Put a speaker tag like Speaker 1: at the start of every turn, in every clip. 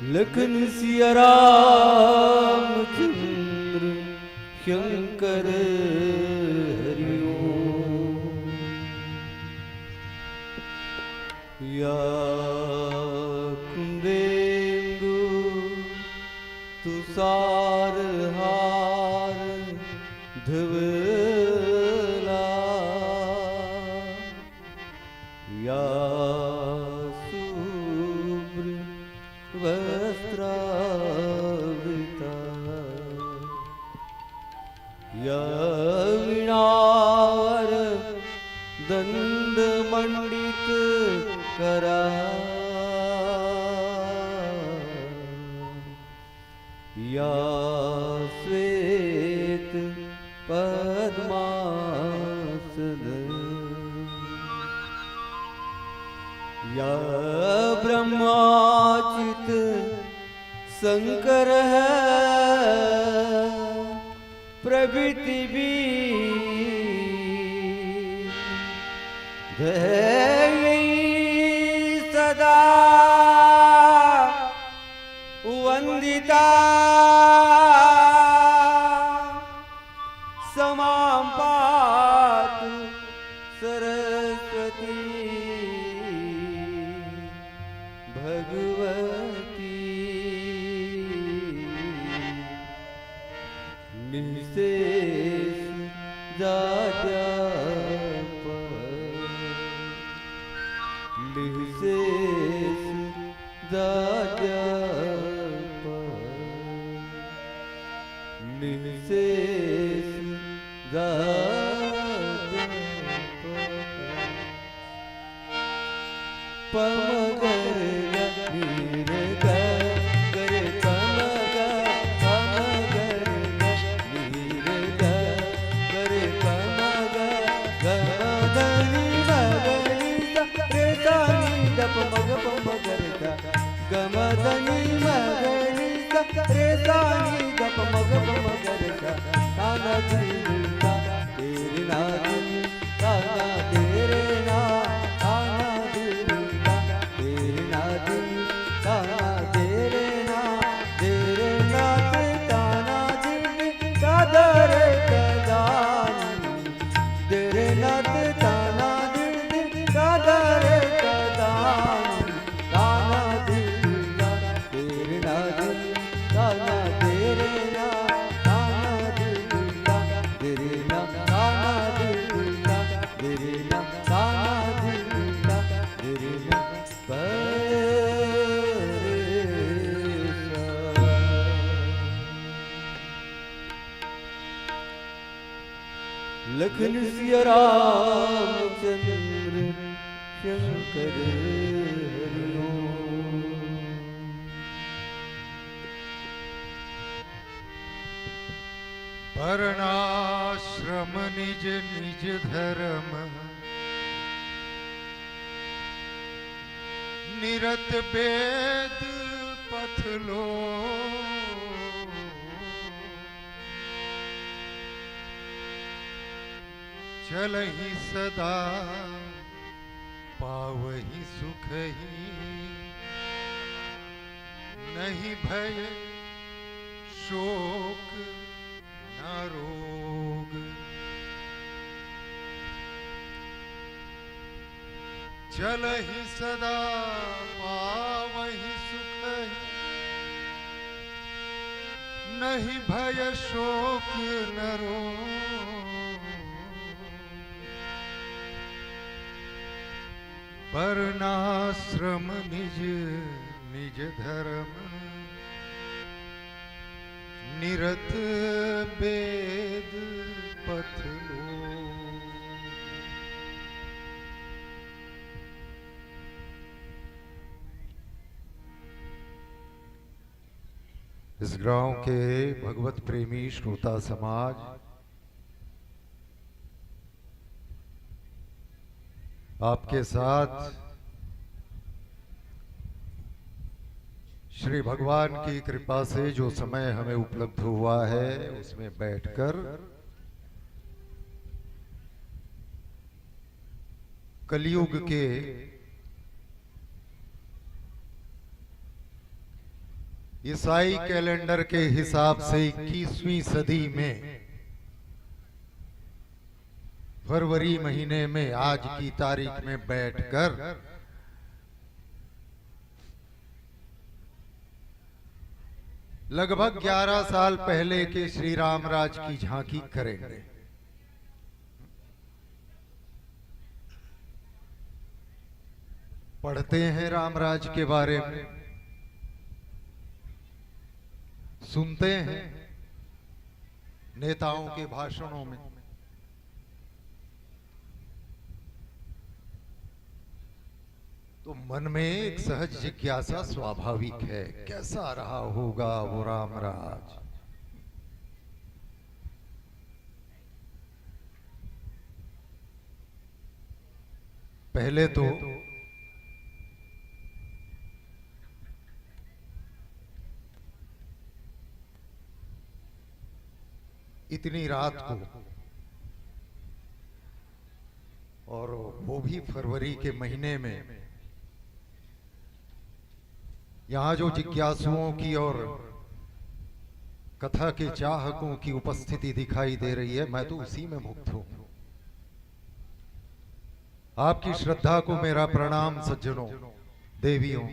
Speaker 1: लखन सिया रामचंद्र शंकर हरिओम। या कुंदेन्दु तुषार हार धवला, या शुभ्र वस्त्रावृता, या वीणावर दंड मंडित करा, या श्वेत पद्मासन, या ब्रह्माचित शंकर है प्रभृति भी ध्येयि सदा वंदिता, समां पातु सरस्वती भगवती, निशेष जाड्यापः, निशेष जाड्यापः, निशेष जाड्यापः। पमगर नीर गर पमग पमगर नीर गर पमग गमदनी मगनी रे दानी दप मग पमगर गमदनी मगनी रे दानी दप मग पमगर ताना दिलता तेरे नाम ताना तेरे नाम लखन सिया रामचंद्र शंकर हरिओम।
Speaker 2: वर्णाश्रम निज निज धर्म निरत वेद पथ लो, चलहि सदा पावहि सुख ही, नहीं भय शोक न रोग। चलहि सदा पावहि सुख ही, नहीं भय शोक न रोग। वर्णाश्रम निज निज धर्म निरत वेद पथ लो। इस गांव के भगवत प्रेमी श्रोता समाज आपके साथ श्री भगवान की कृपा से जो समय हमें उपलब्ध हुआ है उसमें बैठकर कलयुग के ईसाई कैलेंडर के हिसाब से 21वीं सदी में फरवरी महीने में आज की तारीख में बैठकर लगभग 11 साल पहले के श्री राम राज की झांकी करेंगे। पढ़ते हैं रामराज के बारे में, सुनते हैं नेताओं के भाषणों में, तो मन में एक सहज जिज्ञासा स्वाभाविक है, कैसा रहा होगा वो रामराज। पहले तो इतनी रात को, और वो भी फरवरी के महीने में, यहां जो जिज्ञासुओं की और कथा के चाहकों की उपस्थिति दिखाई दे रही है, मैं तो उसी में मुग्ध हूं। आपकी श्रद्धा को मेरा प्रणाम सज्जनों, देवियों।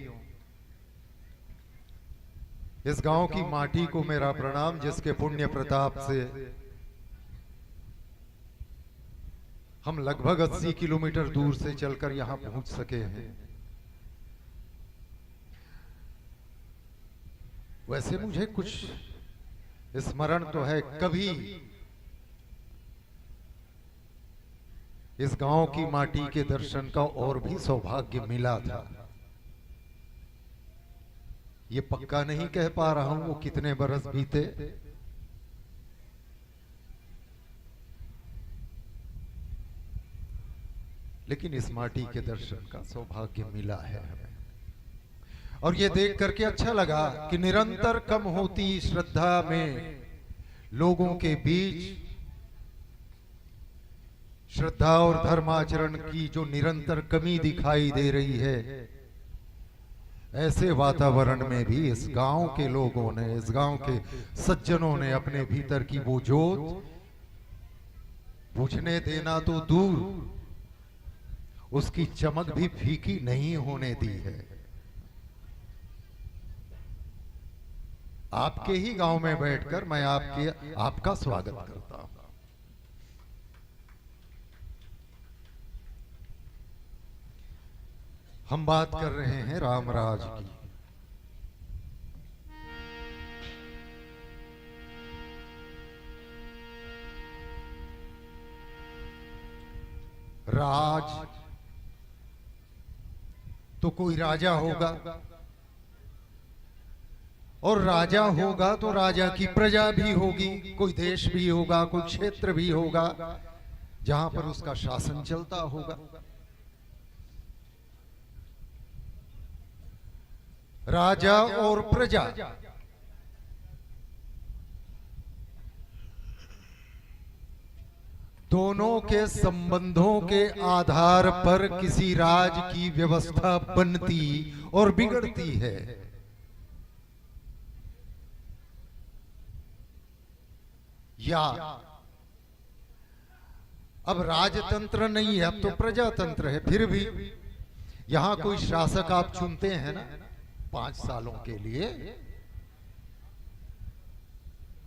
Speaker 2: इस गांव की माटी को मेरा प्रणाम, जिसके पुण्य प्रताप से हम लगभग 80 किलोमीटर दूर से चलकर यहां पहुंच सके हैं। वैसे मुझे कुछ स्मरण तो है, कभी इस गांव की माटी के दर्शन का और भी सौभाग्य मिला था। ये पक्का नहीं कह पा रहा हूं वो कितने बरस बीते, लेकिन इस माटी के दर्शन का सौभाग्य मिला है हमें। और ये देख करके अच्छा लगा कि निरंतर कम होती श्रद्धा में लोगों के बीच श्रद्धा और धर्माचरण की जो निरंतर कमी दिखाई दे रही है, ऐसे वातावरण में भी इस गांव के लोगों ने, इस गांव के सज्जनों ने अपने भीतर की वो जोत बुझने देना तो दूर, उसकी चमक भी फीकी नहीं होने दी है। आपके ही गांव में बैठकर मैं आपका स्वागत करता हूं। हम बात कर रहे हैं रामराज की। राज तो कोई राजा होगा, और राजा होगा तो राजा की प्रजा भी होगी, कोई देश भी होगा, कोई क्षेत्र भी होगा जहां पर उसका शासन चलता होगा। राजा और प्रजा दोनों के संबंधों के आधार पर किसी राज की व्यवस्था बनती और बिगड़ती है। या अब राजतंत्र नहीं है, अब तो प्रजातंत्र है, फिर भी यहां कोई शासक आप चुनते हैं ना 5 सालों के लिए,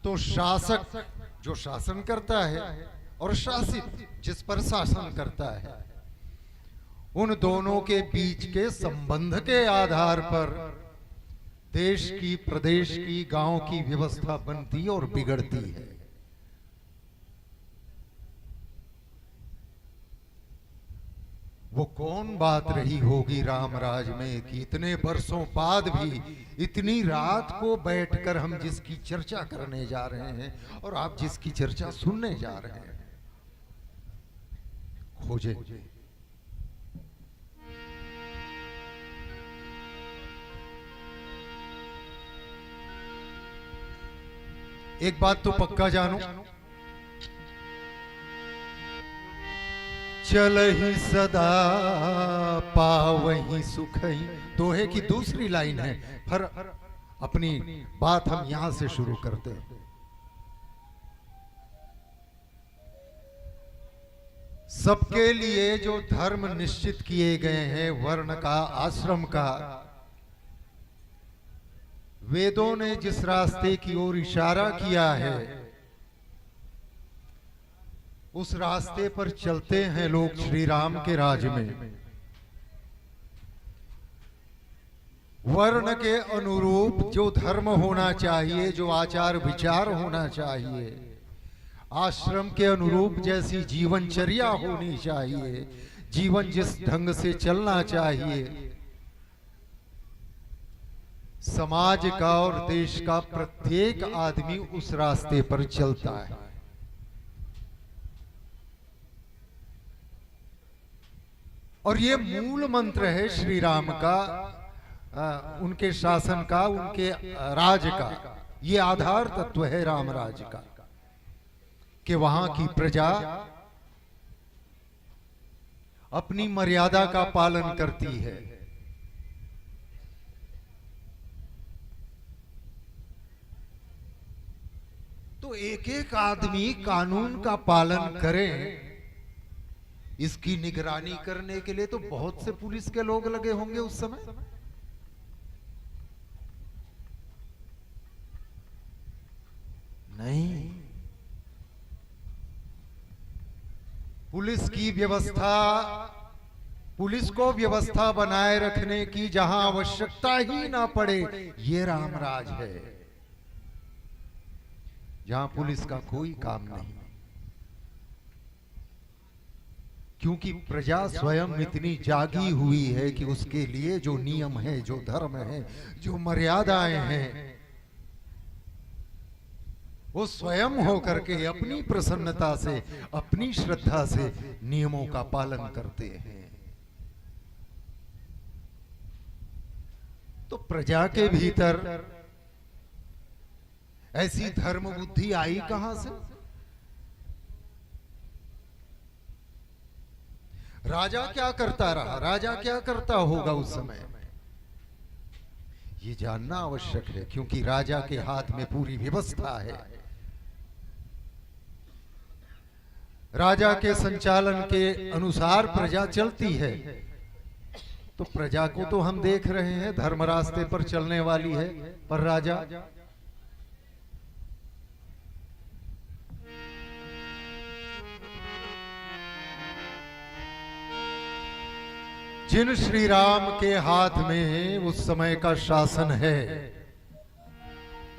Speaker 2: तो शासक जो शासन करता है और शासित जिस पर शासन करता है, उन दोनों के बीच के संबंध के आधार पर देश की, प्रदेश की, गांव की व्यवस्था बनती और बिगड़ती है। वो कौन बात रही होगी रामराज में कि इतने वर्षों बाद भी इतनी रात को बैठकर हम जिसकी चर्चा करने जा रहे हैं और आप जिसकी चर्चा सुनने जा रहे हैं, खोजे। एक बात तो पक्का जानो, चलहि सदा पावहि सुखहि, दोहे की दूसरी लाइन है। अपनी बात हम यहां से शुरू करते हैं। सबके लिए जो धर्म निश्चित किए गए हैं, वर्ण का, आश्रम का, वेदों ने जिस रास्ते की ओर इशारा किया है, उस रास्ते पर चलते हैं लोग श्री राम के राज में। वर्ण के अनुरूप जो धर्म होना चाहिए, जो आचार विचार होना चाहिए, आश्रम के अनुरूप जैसी जीवनचर्या होनी चाहिए, जीवन जिस ढंग से चलना चाहिए, समाज का और देश का प्रत्येक आदमी उस रास्ते पर चलता है। और ये मूल मंत्र है श्री राम का, उनके शासन का, उनके राज का। ये आधार तत्व है राम राज का कि वहां की प्रजा अपनी मर्यादा का पालन करती है। तो एक एक आदमी कानून का पालन करे, इसकी निगरानी करने के लिए तो बहुत से पुलिस के लोग लगे होंगे उस समय। नहीं, पुलिस की व्यवस्था, पुलिस को व्यवस्था बनाए रखने की जहां आवश्यकता ही ना पड़े, ये रामराज है, जहां पुलिस का कोई काम नहीं, क्योंकि प्रजा स्वयं इतनी जागी हुई है कि उसके लिए जो नियम है, जो धर्म है, जो मर्यादाएं हैं, वो स्वयं होकर के अपनी प्रसन्नता से, अपनी श्रद्धा से नियमों का पालन करते हैं। तो प्रजा के भीतर ऐसी धर्म बुद्धि आई कहां से? राजा क्या करता रहा, राजा क्या करता होगा उस समय, ये जानना आवश्यक है, क्योंकि राजा के हाथ में पूरी व्यवस्था है। राजा के संचालन के अनुसार प्रजा चलती है। तो प्रजा को तो हम देख रहे हैं धर्म रास्ते पर चलने वाली है, पर राजा जिन श्री राम के हाथ में उस समय का शासन है,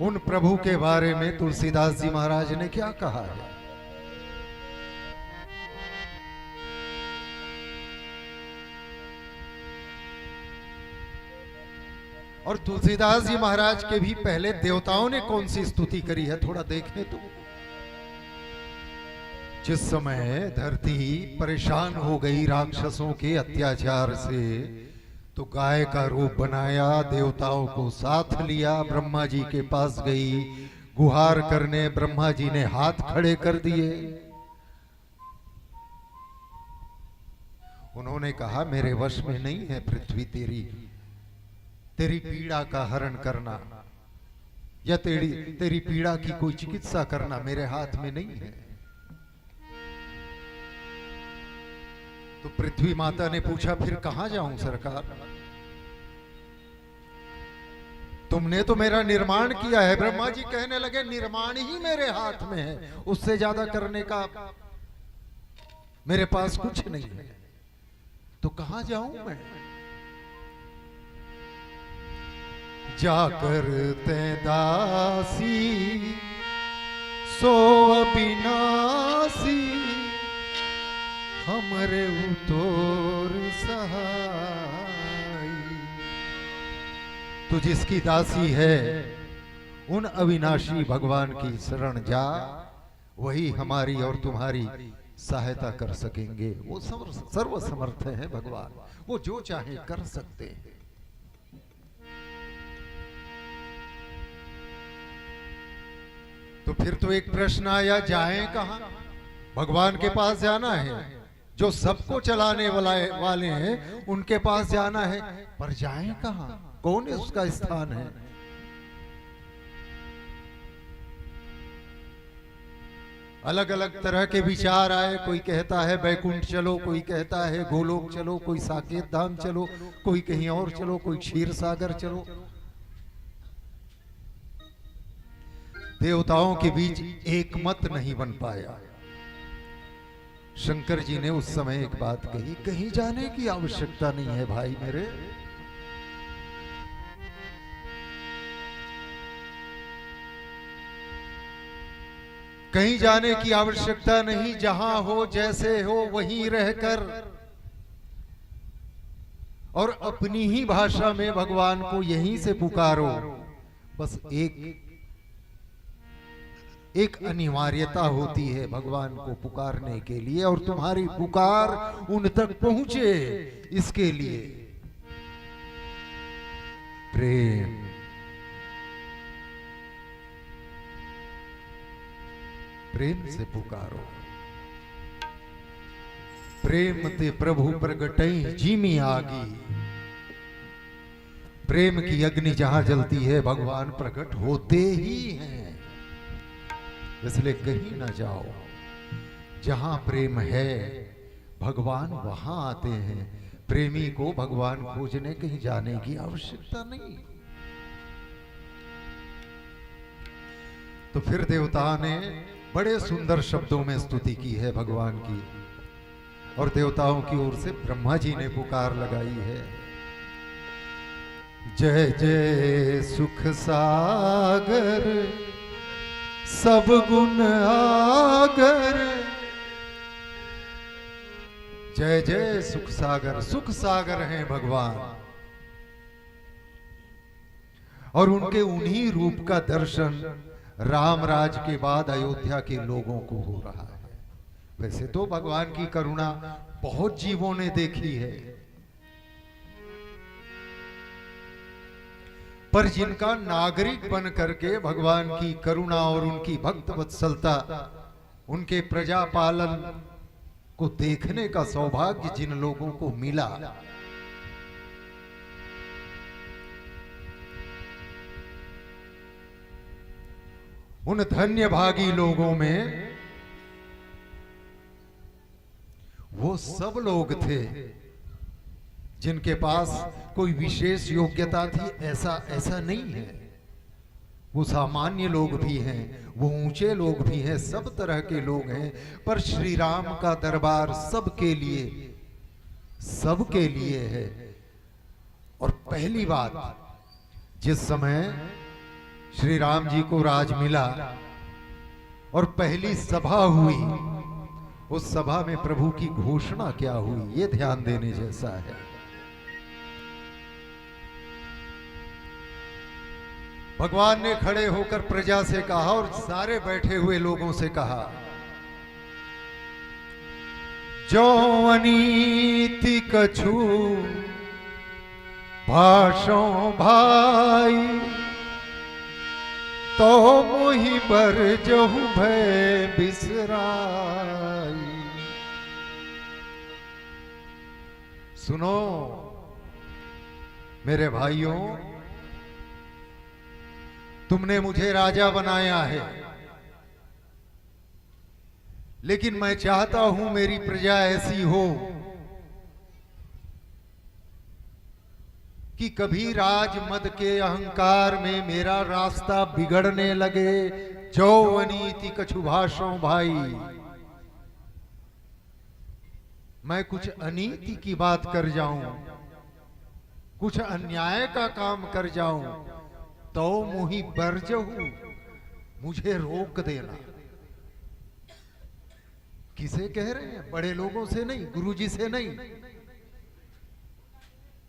Speaker 2: उन प्रभु के बारे में तुलसीदास जी महाराज ने क्या कहा है? और तुलसीदास जी महाराज के भी पहले देवताओं ने कौन सी स्तुति करी है, थोड़ा देखने तो। जिस समय धरती परेशान हो गई राक्षसों के अत्याचार से, तो गाय का रूप बनाया, देवताओं को साथ लिया, ब्रह्मा जी के पास गई गुहार करने, ब्रह्मा जी ने हाथ खड़े कर दिए। उन्होंने कहा मेरे वश में नहीं है पृथ्वी तेरी पीड़ा का हरण करना, या तेरी पीड़ा की कोई चिकित्सा करना मेरे हाथ में नहीं है। तो पृथ्वी माता ने पूछा फिर कहां जाऊं सरकार, तुमने तो मेरा निर्माण किया है। ब्रह्मा जी कहने लगे निर्माण ही मेरे हाथ में है, उससे ज्यादा करने का मेरे पास कुछ नहीं है, तो कहां जाऊं मैं? जाकर ते दासी सो अविनाशी, हमरे उतोर सहाय। तू जिसकी दासी है, उन अविनाशी भगवान की शरण जा, वही हमारी और तुम्हारी सहायता कर सकेंगे। वो सर्वसमर्थ है भगवान, वो जो चाहे कर सकते हैं। तो फिर तो एक प्रश्न आया, जाएं कहां? भगवान के पास जाना है, जो सबको चलाने वाले हैं उनके पास जाना है, पर जाएं कहां? कौन उसका स्थान है? अलग अलग तरह के विचार आए। कोई कहता है बैकुंठ चलो, कोई कहता है गोलोक चलो, कोई साकेत धाम चलो, कोई कहीं और चलो, कोई क्षीर सागर चलो। देवताओं के बीच एक मत नहीं बन पाया। शंकर जी ने उस समय एक बात कही, कहीं जाने की आवश्यकता नहीं है भाई मेरे। कहीं जाने की आवश्यकता नहीं, जहां हो जैसे हो वहीं रहकर और अपनी ही भाषा में भगवान को यहीं से पुकारो। बस एक अनिवार्यता होती है भगवान को पुकारने के लिए, और तुम्हारी पुकार उन तक पहुंचे इसके लिए प्रेम। प्रेम से पुकारो। प्रेम ते प्रभु प्रगटई जीमी आगी। प्रेम की अग्नि जहां जलती है भगवान प्रकट होते ही हैं। इसलिए कहीं ना जाओ, जहां प्रेम है भगवान वहां आते हैं। प्रेमी को भगवान खोजने कहीं जाने की आवश्यकता नहीं। तो फिर देवता ने बड़े सुंदर शब्दों में स्तुति की है भगवान की, और देवताओं की ओर से ब्रह्मा जी ने पुकार लगाई है, जय जय सुख सागर सब गुण आगर। जय जय सुख सागर। सुख सागर हैं भगवान, और उनके उन्हीं रूप का दर्शन राम राज के बाद अयोध्या के लोगों को हो रहा है। वैसे तो भगवान की करुणा बहुत जीवों ने देखी है, पर जिनका नागरिक बन करके भगवान की करुणा और उनकी भक्त वत्सलता, उनके प्रजा पालन को देखने का सौभाग्य जिन लोगों को मिला, उन धन्य भागी लोगों में वो सब लोग थे जिनके पास कोई विशेष योग्यता थी, ऐसा नहीं है। वो सामान्य लोग भी हैं, वो ऊंचे लोग भी हैं, सब तरह के लोग हैं, पर श्री राम का दरबार सबके लिए है। और पहली बात, जिस समय श्री राम जी को राज मिला और पहली सभा हुई, उस सभा में प्रभु की घोषणा क्या हुई, ये ध्यान देने जैसा है। भगवान ने खड़े होकर प्रजा से कहा और सारे बैठे हुए लोगों से कहा, जो अनीति कछु भाषो भाई, तो मोहि बर जहु भय बिसराई। सुनो मेरे भाइयों, तुमने मुझे राजा बनाया है, लेकिन मैं चाहता हूं मेरी प्रजा ऐसी हो कि कभी राज मद के अहंकार में मेरा रास्ता बिगड़ने लगे। जो अनीति कछु भाषो भाई, मैं कुछ अनीति की बात कर जाऊं, कुछ अन्याय का काम कर जाऊं, तो मोहि बरजहु, मुझे रोक देना। किसे कह रहे हैं? बड़े लोगों से नहीं, गुरुजी से नहीं,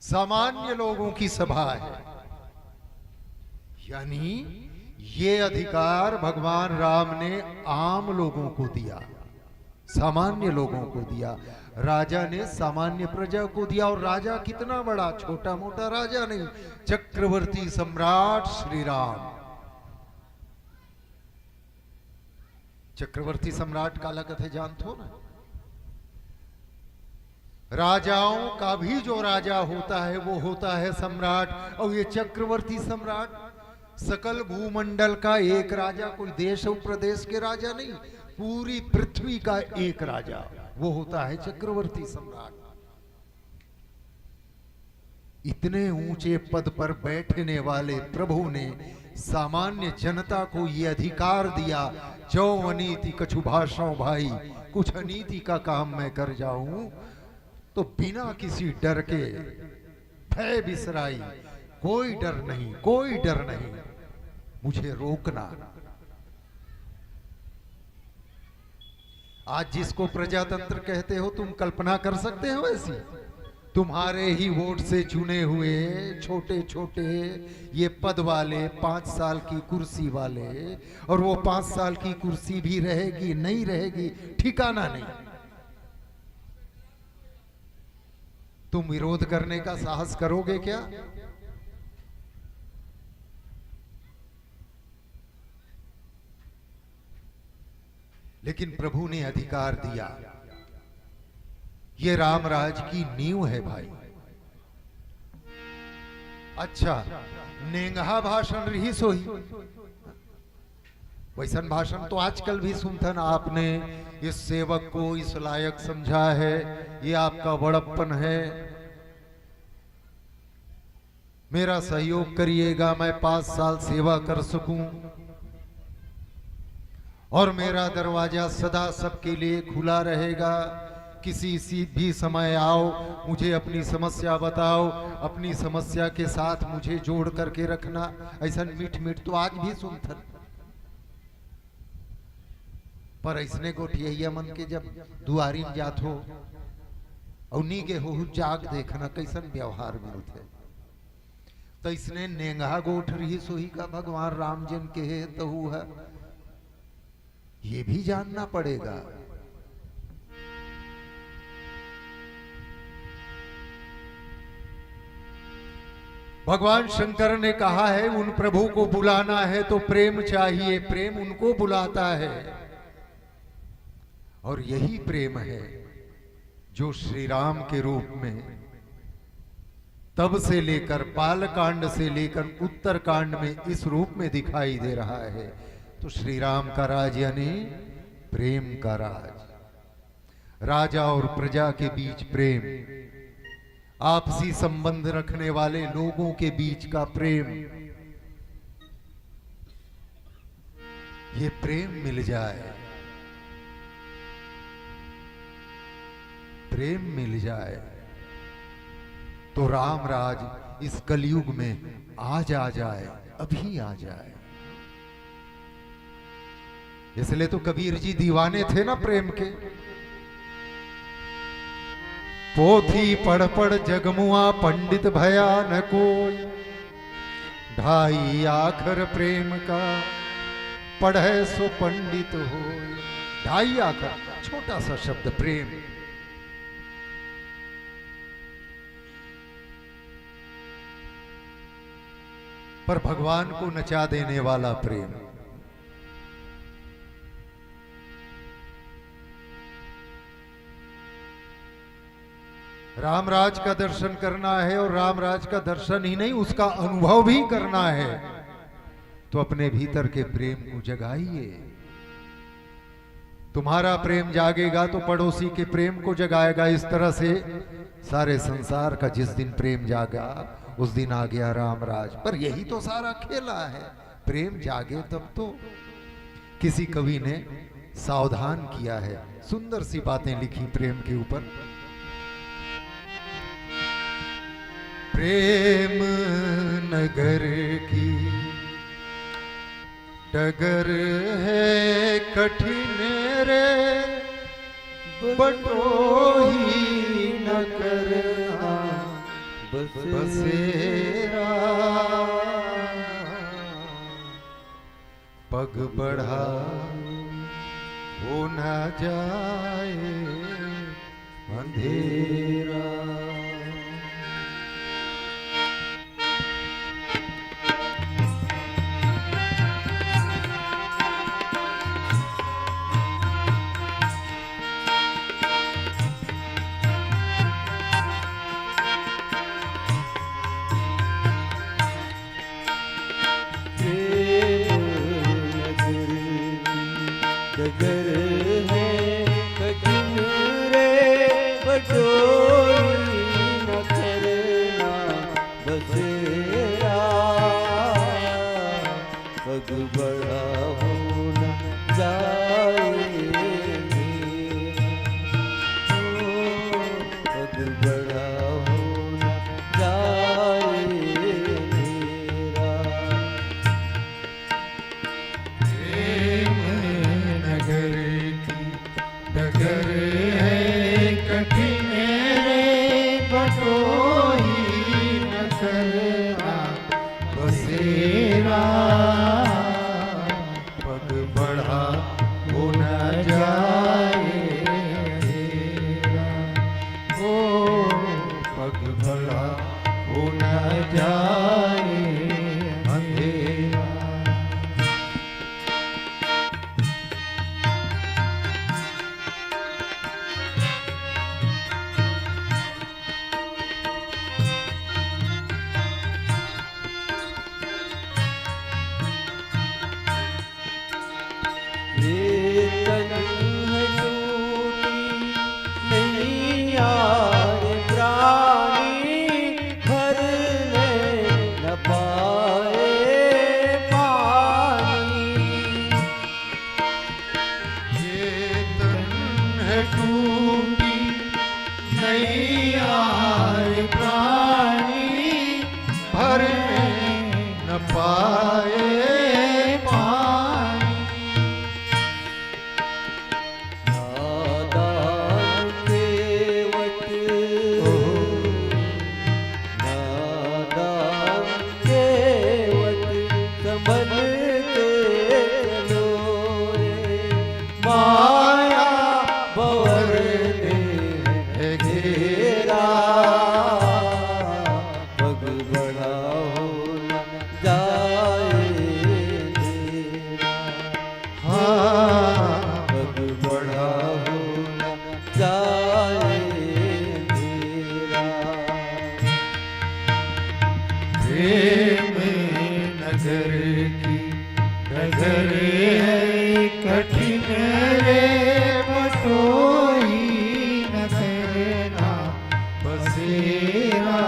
Speaker 2: सामान्य लोगों की सभा है। यानी ये अधिकार भगवान राम ने आम लोगों को दिया, सामान्य लोगों को दिया। राजा ने सामान्य प्रजा को दिया, और राजा कितना बड़ा, छोटा मोटा राजा नहीं, चक्रवर्ती सम्राट श्री राम। चक्रवर्ती सम्राट काला कथे जानते हो ना? राजाओं का भी जो राजा होता है वो होता है सम्राट, और ये चक्रवर्ती सम्राट सकल भूमंडल का एक राजा, कोई देश और प्रदेश के राजा नहीं, पूरी पृथ्वी का एक राजा, वो होता है चक्रवर्ती सम्राट। इतने ऊंचे पद पर बैठने वाले प्रभु ने सामान्य जनता को ये अधिकार दिया, जो अनीति कछु भाषाओं भाई, कुछ अनीति का काम मैं कर जाऊं तो बिना किसी डर के, भय बिसराई, कोई डर नहीं, कोई डर नहीं, मुझे रोकना। आज जिसको प्रजातंत्र कहते हो, तुम कल्पना कर सकते हो ऐसी? तुम्हारे ही वोट से चुने हुए छोटे छोटे ये पद वाले, 5 साल की कुर्सी वाले, और वो 5 साल की कुर्सी भी रहेगी नहीं रहेगी ठिकाना नहीं। तुम विरोध करने का साहस करोगे क्या? लेकिन प्रभु ने अधिकार दिया। ये रामराज की नींव है भाई। अच्छा, नेंगहा भाषण रही सोही, वैसन भाषण तो आजकल भी सुनथन। आपने इस सेवक को इस लायक समझा है, ये आपका बड़प्पन है, मेरा सहयोग करिएगा, मैं 5 साल सेवा कर सकूं, और मेरा दरवाजा सदा सबके लिए खुला रहेगा। किसी भी समय आओ, मुझे अपनी समस्या बताओ, अपनी समस्या के साथ मुझे जोड़ करके रखना। ऐसा मीठ मीठ तो आज भी सुनथन, पर ऐसने गोठिया मन के जब दुआरी में जात हो, उन्हीं के हो जाग देखना कैसन व्यवहार मिलते। तो इसने नेंगा गोठ रही सोही का भगवान राम जन के है तहु है, ये भी जानना पड़ेगा। भगवान शंकर ने कहा है, उन प्रभु को बुलाना है तो प्रेम चाहिए, प्रेम उनको बुलाता है, और यही प्रेम है जो श्री राम के रूप में तब से लेकर बालकांड से लेकर उत्तरकांड में इस रूप में दिखाई दे रहा है। तो श्री राम का राज यानी प्रेम का राज। राजा और प्रजा के बीच प्रेम, आपसी संबंध रखने वाले लोगों के बीच का प्रेम, ये प्रेम मिल जाए, प्रेम मिल जाए तो राम राज इस कलयुग में आज आ जाए, अभी आ जाए। इसलिए तो कबीर जी दीवाने थे ना प्रेम के। पोथी पढ़ पढ़ जगमुआ पंडित भया न कोई, ढाई आखर प्रेम का पढ़े सो पंडित हो। ढाई आखर, छोटा सा शब्द प्रेम। पर भगवान को नचा देने वाला प्रेम। रामराज का दर्शन करना है, और रामराज का दर्शन ही नहीं, उसका अनुभव भी करना है, तो अपने भीतर के प्रेम को जगाइए। तुम्हारा प्रेम जागेगा तो पड़ोसी के प्रेम को जगाएगा। इस तरह से सारे संसार का जिस दिन प्रेम जागा, उस दिन आ गया रामराज। पर यही तो सारा खेला है, प्रेम जागे तब तो। किसी कवि ने सावधान किया है, सुंदर सी बातें लिखी प्रेम के ऊपर। प्रेम नगर की डगर है कठिन रे, बटोही न करना बसेरा। पग बढ़ा हो न जाए अंधेरा।
Speaker 1: डगर पग बढ़ाओ न जाए मेरा, पग बढ़ाओ न जाए मेरा।
Speaker 2: प्रेम नगर की डगर है कठिन रे बटोही न करना बसेरा, पग बढ़ा हो न जाए अंधेरा, ओ पग बढ़ा हो न जाए अंधेरा।
Speaker 1: ये तन है टूटी नहीं आए प्राणी, भरने न पाए पानी।
Speaker 2: ये तन है टूटी नहीं आए प्राणी, भरने न पाए पानी।
Speaker 1: नादान केवट, नादान केवट संभल के चलो रे, माया भंवर ने है घेरा, पग बढ़ाओ न जाए मेरा,
Speaker 2: हाँ
Speaker 1: पग बढ़ाओ न जाए मेरा।
Speaker 2: प्रेम नगर की डगर है कठिन रे बटोही न करना बसेरा,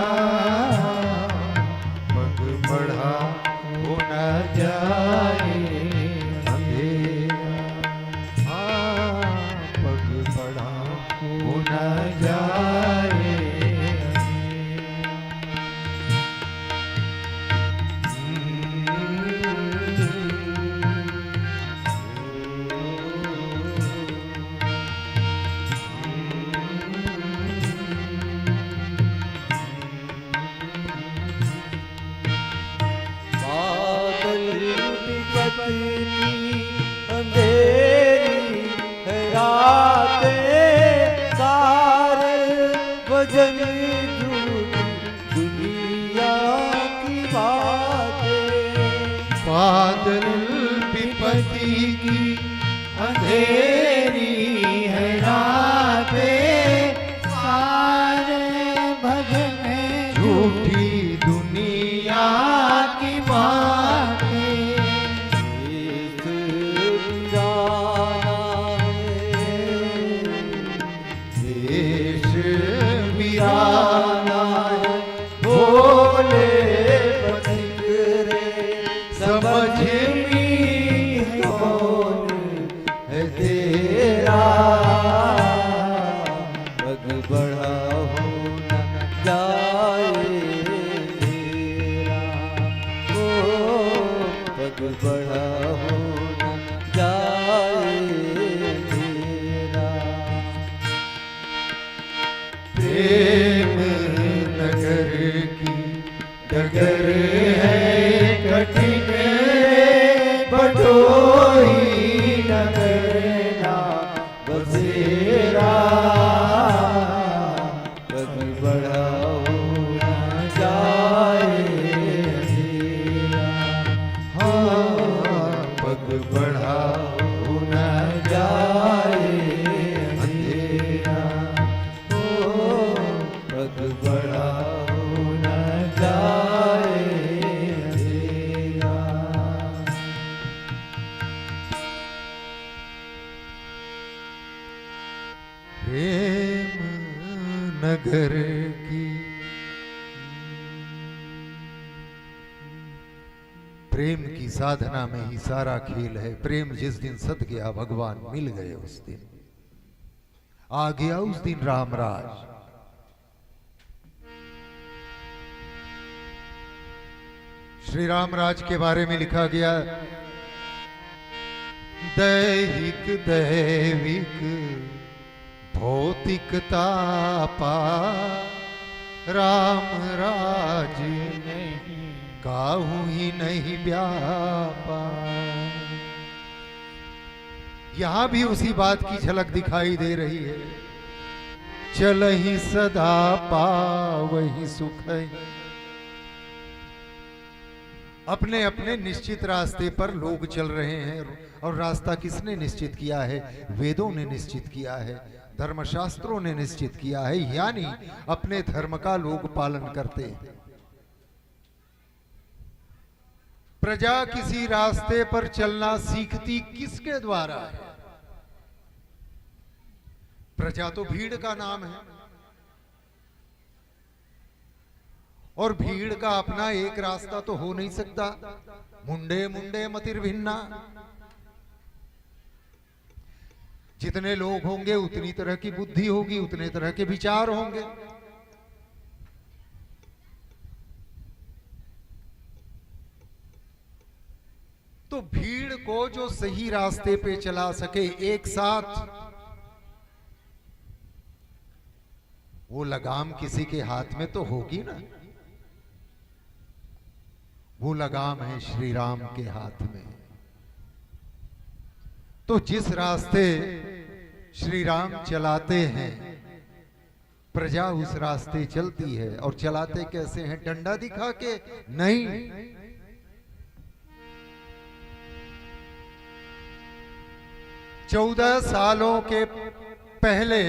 Speaker 2: पग बढ़ा हो न जाए अंधेरा, हाँ पग बढ़ा हो न जाए अंधेरा।
Speaker 1: बादल विपत्ति अंधेरी है रातें, सारे वजन झूठी दुनिया की बातें।
Speaker 2: बादल विपत्ति की अंधेरी है रातें, सारे भजन झूठी दुनिया की बातें।
Speaker 1: देश वीराना है, देश
Speaker 2: देश वीराना है,
Speaker 1: भोले पथिक रे
Speaker 2: समझ
Speaker 1: में कौन है तेरा, पग बढ़ाओ न जाए मेरा, ओ पग बढ़ाओ न जाए मेरा।
Speaker 2: प्रेम नगर की डगर है कठिन बटोही न करना बसेरा,
Speaker 1: पग बढ़ाओ न जाए अंधेरा,
Speaker 2: हाँ पग बढ़ा हो न जाए अंधेरा,
Speaker 1: ओ पग बढ़ाओ न जाए अंधेरा।
Speaker 2: प्रेम नगर की प्रेम की साधना में ही सारा खेल है। प्रेम जिस दिन सद गया भगवान मिल गए, उस दिन आ गया उस दिन रामराज। श्री रामराज के बारे में लिखा गया, दैहिक दैविक भौतिकता पा राम राज नहीं काहू ही नहीं व्यापा। यहां भी उसी बात की झलक दिखाई दे रही है। चल ही सदा पावहि सुख। अपने अपने निश्चित रास्ते पर लोग चल रहे हैं, और रास्ता किसने निश्चित किया है? वेदों ने निश्चित किया है, धर्मशास्त्रों ने निश्चित किया है, यानी अपने धर्म का लोग पालन करते हैं। प्रजा किसी रास्ते पर चलना सीखती किसके द्वारा है? प्रजा तो भीड़ का नाम है, और भीड़ का अपना एक रास्ता तो हो नहीं सकता। मुंडे मुंडे मतिर्भिन्ना। जितने लोग होंगे उतनी तरह की बुद्धि होगी, उतने तरह के विचार होंगे। तो भीड़ को जो सही रास्ते पे चला सके एक साथ, वो लगाम किसी के हाथ में तो होगी ना। वो लगाम है श्री राम के हाथ में। तो जिस रास्ते श्री राम चलाते हैं, प्रजा उस रास्ते चलती है। और चलाते कैसे हैं? डंडा दिखा के नहीं, 14 सालों के पहले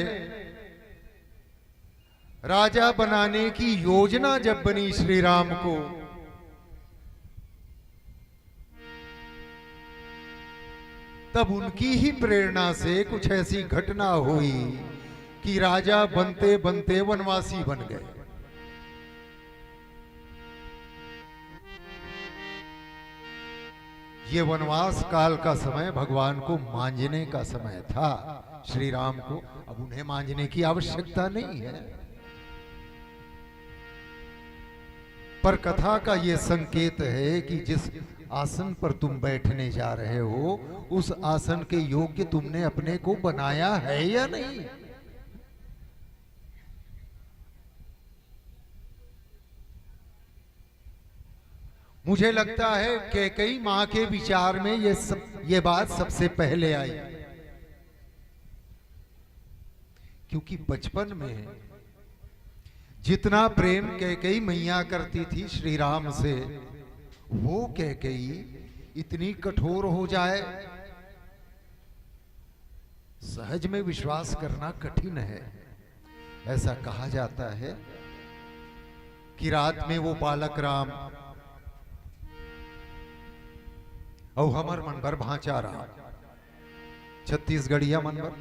Speaker 2: राजा बनाने की योजना जब बनी श्री राम को, तब उनकी ही प्रेरणा से कुछ ऐसी घटना हुई कि राजा बनते बनते वनवासी बन गए। ये वनवास काल का समय भगवान को मांझने का समय था। श्री राम को अब उन्हें मांझने की आवश्यकता नहीं है। पर कथा का यह संकेत है कि जिस आसन पर तुम बैठने जा रहे हो, उस आसन के योग्य तुमने अपने को बनाया है या नहीं? मुझे लगता है कि कई मां के विचार में ये बात सबसे पहले आई, क्योंकि बचपन में जितना प्रेम कैकेयी मैया करती थी श्री राम से, वो कैकेयी इतनी कठोर हो जाए, सहज में विश्वास करना कठिन है। ऐसा कहा जाता है कि रात में वो बालक राम और हमर मनभर भांचा रहा, छत्तीसगढ़िया मनभर।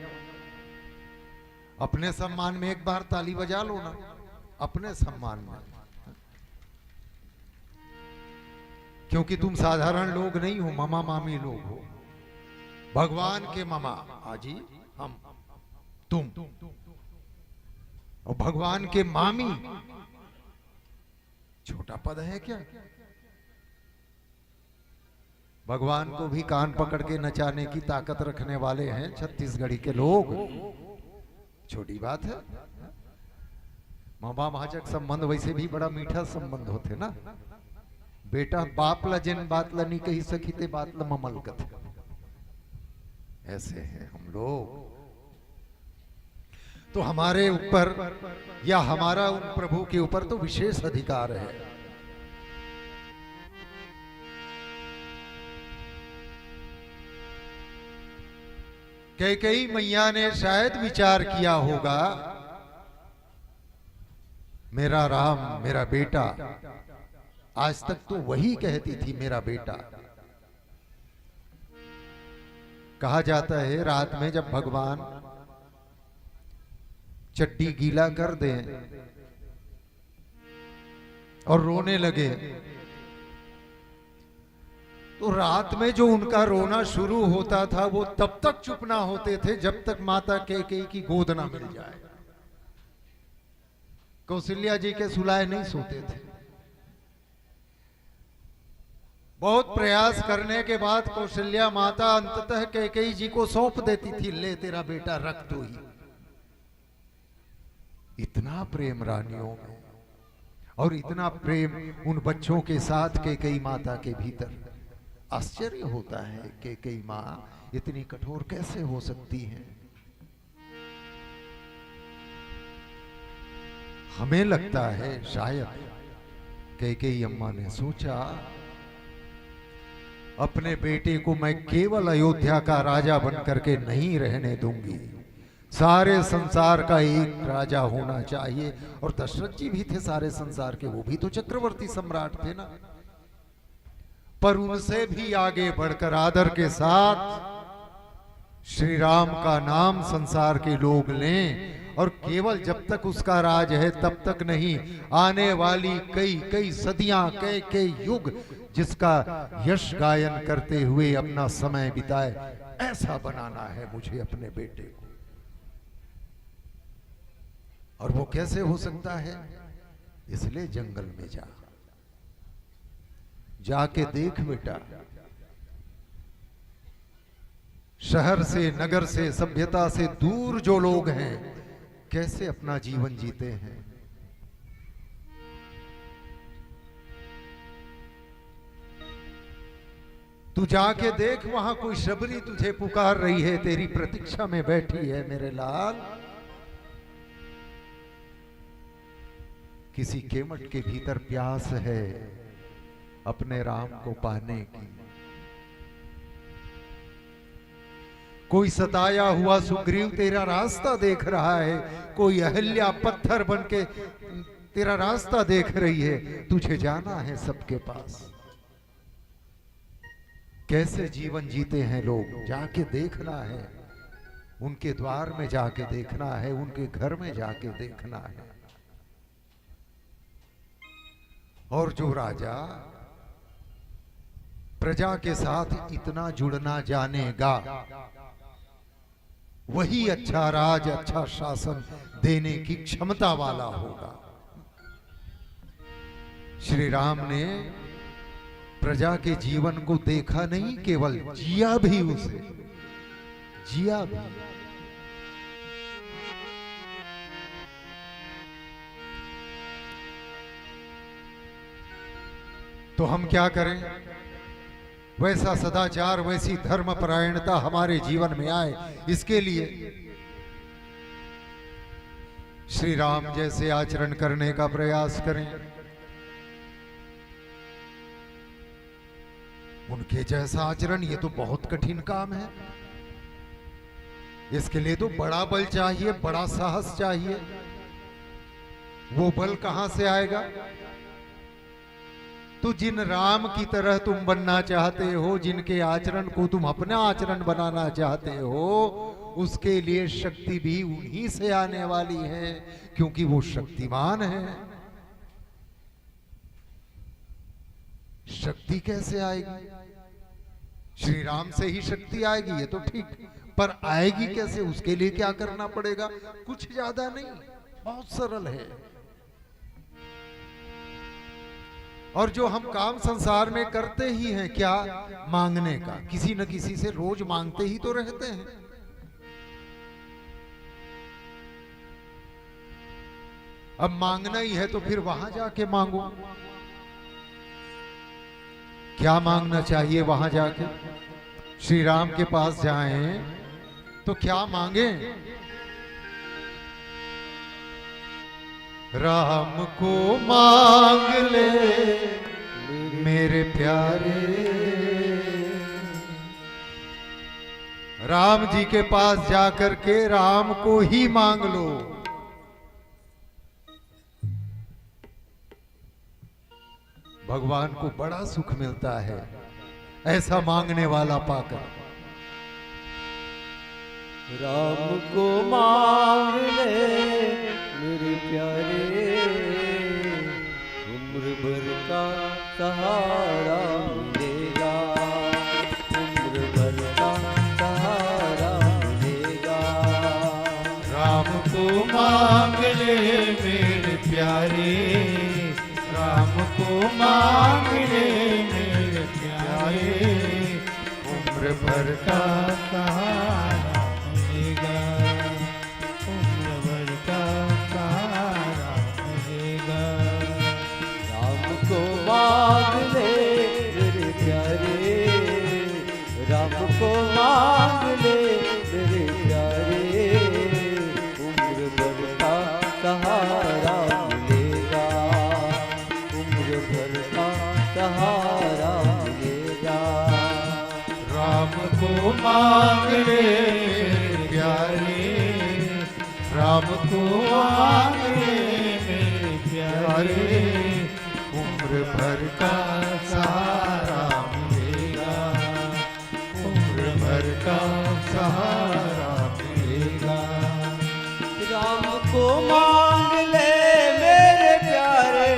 Speaker 2: अपने सम्मान में एक बार ताली बजा लो ना, अपने सम्मान में, क्योंकि तुम साधारण लोग नहीं हो, मामा मामी लोग हो, भगवान के मामा। आजी हम, तुम, और भगवान के मामी छोटा पद है क्या? भगवान को भी कान पकड़ के नचाने की ताकत रखने वाले हैं छत्तीसगढ़ी के लोग। छोटी बात है। मामा भाजक संबंध वैसे भी बड़ा मीठा संबंध होते ना। बेटा बाप ला जिन बात ला नहीं कही सकी ते बात ला ममल कथे, ऐसे हैं हम लोग। तो हमारे ऊपर या हमारा उन प्रभु के ऊपर तो विशेष अधिकार है। कैकेयी मैया ने शायद विचार किया होगा, मेरा राम मेरा बेटा। आज तक तो वही कहती थी मेरा बेटा। कहा जाता है रात में जब भगवान चड्डी गीला कर दें और रोने लगे, तो रात में जो उनका रोना शुरू होता था वो तब तक चुप ना होते थे जब तक माता कैकेयी की गोद ना मिल जाए। कौशल्या जी के सुलाए नहीं सोते थे। बहुत प्रयास करने के बाद कौशल्या माता अंततः कैकेयी जी को सौंप देती थी, ले तेरा बेटा रख दो ही। इतना प्रेम रानियों में और इतना प्रेम उन बच्चों के साथ कैकेयी माता के भीतर। आश्चर्य होता है कैकेयी मां इतनी कठोर कैसे हो सकती हैं। हमें लगता है शायद कैकेयी अम्मा ने सोचा अपने बेटे को मैं केवल अयोध्या का राजा बनकर के नहीं रहने दूंगी, सारे संसार का एक राजा होना चाहिए। और दशरथ जी भी थे सारे संसार के, वो भी तो चक्रवर्ती सम्राट थे ना। पर उनसे भी आगे बढ़कर आदर के साथ श्री राम का नाम संसार के लोग लें, और केवल जब तक उसका राज है तब तक नहीं, आने वाली कई कई सदियां, कई कई युग जिसका यश गायन करते हुए अपना समय बिताए, ऐसा बनाना है मुझे अपने बेटे को। और वो कैसे हो सकता है? इसलिए जंगल में जाके देख बेटा, शहर से, नगर से, सभ्यता से दूर जो लोग हैं कैसे अपना जीवन जीते हैं। तू जाके देख, वहां कोई शबरी तुझे पुकार रही है, तेरी प्रतीक्षा में बैठी है मेरे लाल। किसी केमट के भीतर प्यास है अपने राम को पाने की। कोई सताया हुआ सुग्रीव तेरा रास्ता देख रहा है, कोई अहल्या पत्थर बनके तेरा रास्ता देख रही है। तुझे जाना है सबके पास। कैसे जीवन जीते हैं लोग, जाके देखना है, उनके द्वार में जाके देखना है, उनके घर में जाके देखना है। और जो राजा प्रजा के साथ इतना जुड़ना जानेगा, वही अच्छा राज, अच्छा शासन देने की क्षमता वाला होगा। श्री राम ने प्रजा के जीवन को देखा नहीं, केवल जिया भी उसे, जिया भी। तो हम क्या करें? वैसा सदाचार, वैसी धर्मपरायणता हमारे जीवन में आए, इसके लिए श्री राम जैसे आचरण करने का प्रयास करें। उनके जैसा आचरण ये तो बहुत कठिन काम है। इसके लिए तो बड़ा बल चाहिए, बड़ा साहस चाहिए। वो बल कहां से आएगा? तो जिन राम की तरह तुम बनना चाहते हो, जिनके आचरण को तुम अपना आचरण बनाना चाहते हो, उसके लिए शक्ति भी उन्हीं से आने वाली है, क्योंकि वो शक्तिमान है। शक्ति कैसे आएगी? श्री राम से ही शक्ति आएगी, ये तो ठीक, पर आएगी कैसे? उसके लिए क्या करना पड़ेगा? कुछ ज्यादा नहीं, बहुत सरल है। और जो हम काम संसार में करते ही हैं, क्या? मांगने का, किसी न किसी से रोज मांगते ही तो रहते हैं। अब मांगना ही है तो फिर वहां जाके मांगो। क्या मांगना चाहिए वहां जाके? श्री राम के पास जाएं तो क्या मांगे? राम को मांग ले मेरे प्यारे। राम जी के पास जाकर के राम को ही मांग लो। भगवान को बड़ा सुख मिलता है ऐसा मांगने वाला पाकर।
Speaker 1: राम को मांग ले मेरे प्यारे, उम्र भर का सहारा मिलेगा।
Speaker 2: मेरे प्यारे, राम को मांग ले मेरे प्यारे, उम्र भर का सहारा मिलेगा, उम्र भर का सहारा मिलेगा।
Speaker 1: राम को मांग ले मेरे प्यारे, राम को मांग ले मेरे प्यारे, उम्र भर का सहारा मिलेगा, उम्र भर का सहारा मिलेगा।
Speaker 2: राम को मांग ले मेरे प्यारे, राम को मांग ले मेरे प्यारे, उम्र भर का सहारा मिलेगा, उम्र भर का सहारा मिलेगा।
Speaker 1: राम को मांग ले मेरे प्यारे,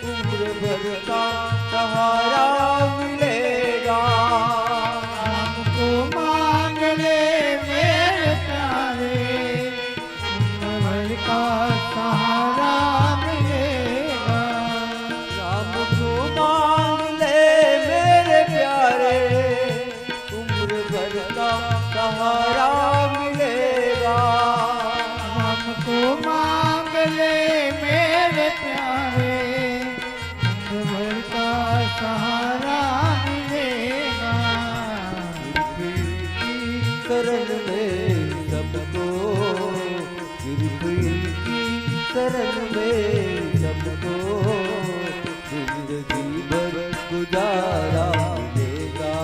Speaker 1: उम्र भर का सहारा मिलेगा।
Speaker 2: राम को मांग ले मेरे प्यारे, उम्र भर का सहारा मिलेगा।
Speaker 1: राम को मांग ले मेरे प्यारे, उम्र भर का सहारा मिलेगा।
Speaker 2: राम को मांग ले मेरे प्यारे, उम्र भर का सहारा मिलेगा।
Speaker 1: शरण में सबको, गिरगिट की शरण में सबको, जिंदगी भर गुजारा मिलेगा,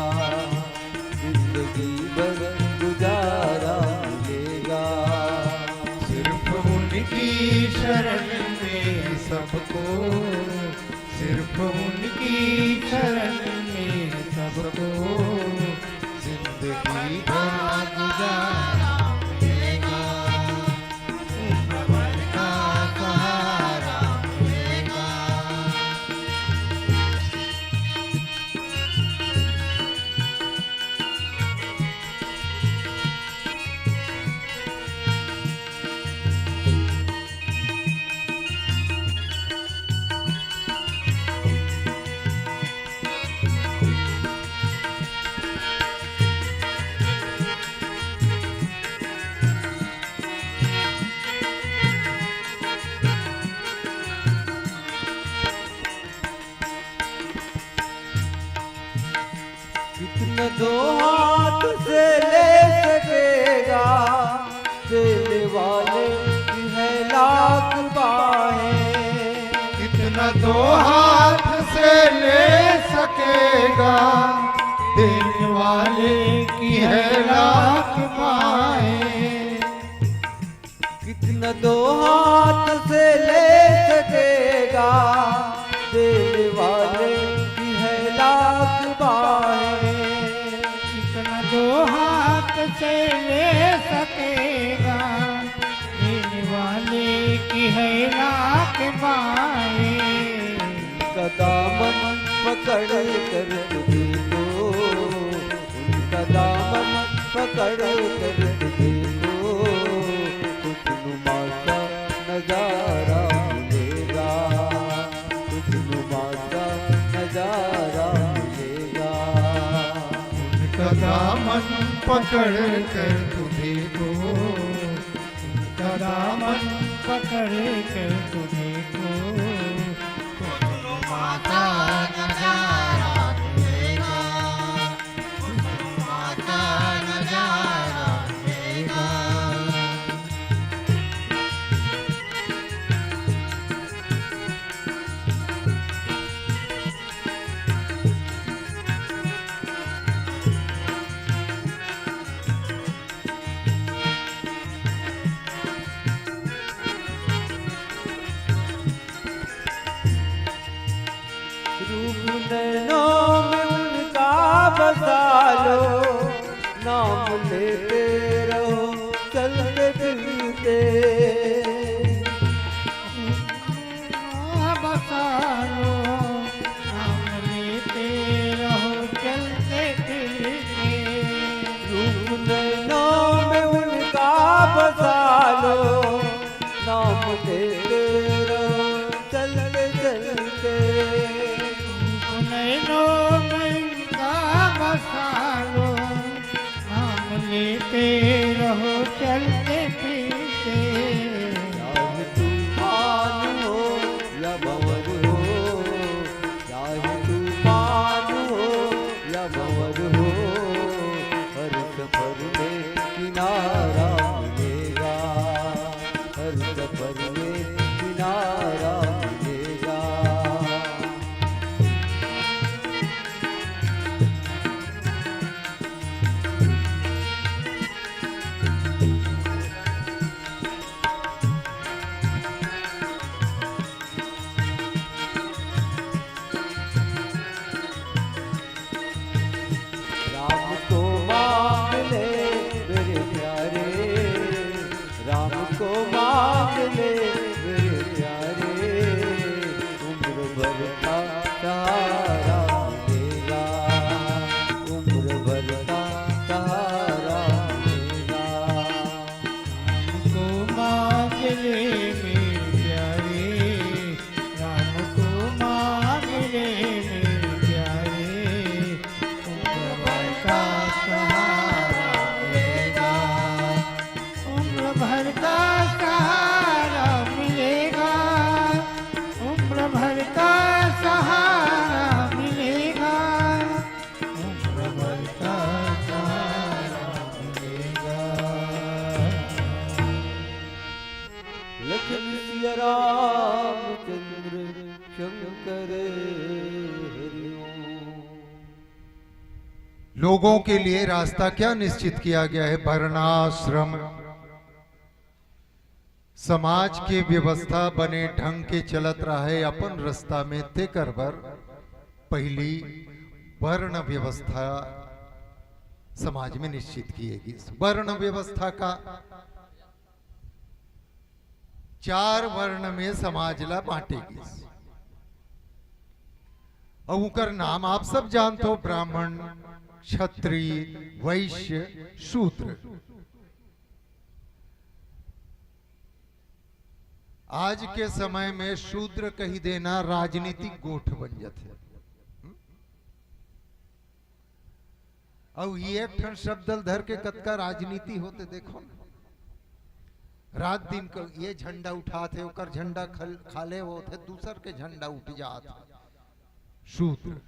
Speaker 1: जिंदगी भर गुजारा मिलेगा।
Speaker 2: सिर्फ उनकी शरण में सबको, सिर्फ उनकी शरण में सबको, जिंदगी भर गुजारा मिलेगा, उम्र भर का सहारा मिलेगा।
Speaker 1: कितना दो हाथ से ले सकेगा, देने वाले की है लाख बाहें।
Speaker 2: कितना दो हाथ से ले सकेगा, देने वाले की है लाख बाहें।
Speaker 1: कितना दो हाथ से ले सकेगा, देने वाले की है लाख बाहें।
Speaker 2: कितना दो हाथ से ले सकेगा, देने वाले की है लाख बाहें।
Speaker 1: उनका दामन पकड़ कर तुझे को, उनका दामन पकड़ कर तुझे को, खुशनुमा सा नजारा मिलेगा, खुशनुमा सा नजारा मिलेगा।
Speaker 2: उनका दामन पकड़ कर तुझे को, उनका दामन पकड़ कर तुझे को, माता नजारा मिलेगा, माता नजारा मिलेगा।
Speaker 1: रूप नैनों
Speaker 2: लोगों के लिए रास्ता क्या निश्चित किया गया है? वर्णाश्रम। समाज के व्यवस्था बने ढंग के चलत रहे अपन रास्ता में ते करबर पहली वर्ण व्यवस्था समाज में निश्चित किएगी। वर्ण व्यवस्था का 4 वर्ण में समाज ला बांटेगी। और उनका नाम आप सब जानते हो, ब्राह्मण, क्षत्रिय, वैश्य, शूद्र। आज के समय में शूद्र कही देना राजनीतिक गोठ बन जाते। और ये एक ठन शब्द धर के कतका राजनीति होते देखो। रात दिन को ये झंडा उठाते, ओकर झंडा खाले होते, दूसर के झंडा उठ जाते। शूद्र।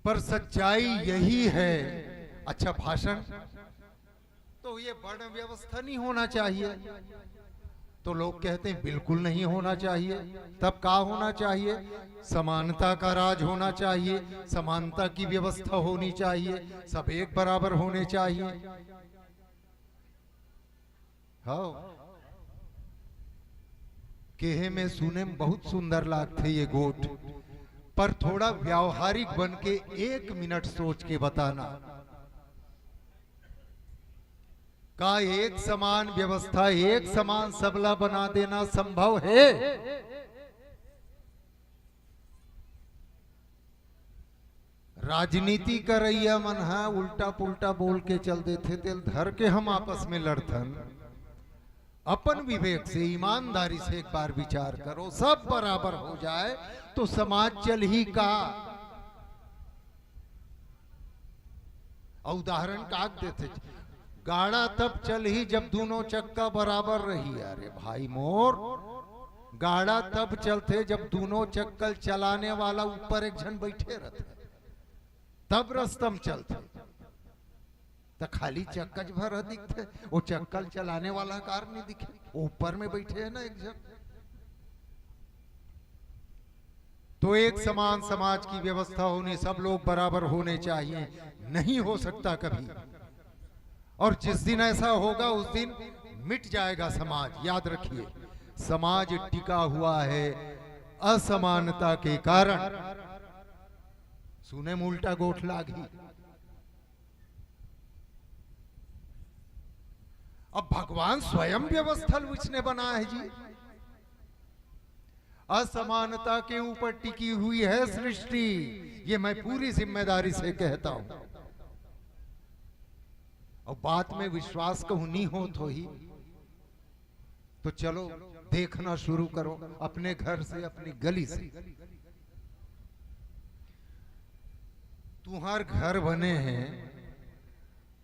Speaker 2: पर सच्चाई यही है। अच्छा भाषण तो ये वर्ण व्यवस्था नहीं होना चाहिए, तो लोग कहते हैं बिल्कुल नहीं होना चाहिए। तब क्या होना चाहिए? समानता का राज होना चाहिए, समानता की व्यवस्था होनी चाहिए, सब एक बराबर होने चाहिए। हाँ, केहे में सुने में बहुत सुंदर लागते ये गोठ, पर थोड़ा व्यावहारिक बन के 1 मिनट सोच के बताना। का एक समान व्यवस्था, एक समान सबला बना देना संभव है? राजनीति करैया मन है उल्टा पुल्टा बोल के चल देते, तेल धर के हम आपस में लड़थन। अपन विवेक से, ईमानदारी से एक बार विचार करो, सब बराबर हो जाए तो समाज चल ही का। उदाहरण का देते, गाड़ा तब चल ही जब दोनों चक्का बराबर रही। अरे भाई मोर, गाड़ा तब चलते जब दोनों चक्कल चलाने वाला ऊपर एक जन बैठे रहते, तब रस्तम चलते। तो खाली चक्कज भर दिखते, वो चक्कल चलाने वाला कार नहीं दिखे, ऊपर में बैठे है ना एक जन। तो एक समान समाज की व्यवस्था होनी, सब लोग बराबर होने चाहिए, नहीं हो सकता कभी। और जिस दिन ऐसा होगा उस दिन मिट जाएगा समाज। याद रखिए, समाज टिका हुआ है असमानता के कारण। सुने में उल्टा गोठ लागी। अब भगवान स्वयं व्यवस्था उसने बनाया है जी। असमानता के ऊपर टिकी हुई है सृष्टि, ये मैं पूरी जिम्मेदारी से कहता हूं। और बात में विश्वास कहूं नहीं हो तो ही तो चलो देखना शुरू करो अपने घर से, अपनी गली से। तुम्हार घर बने हैं,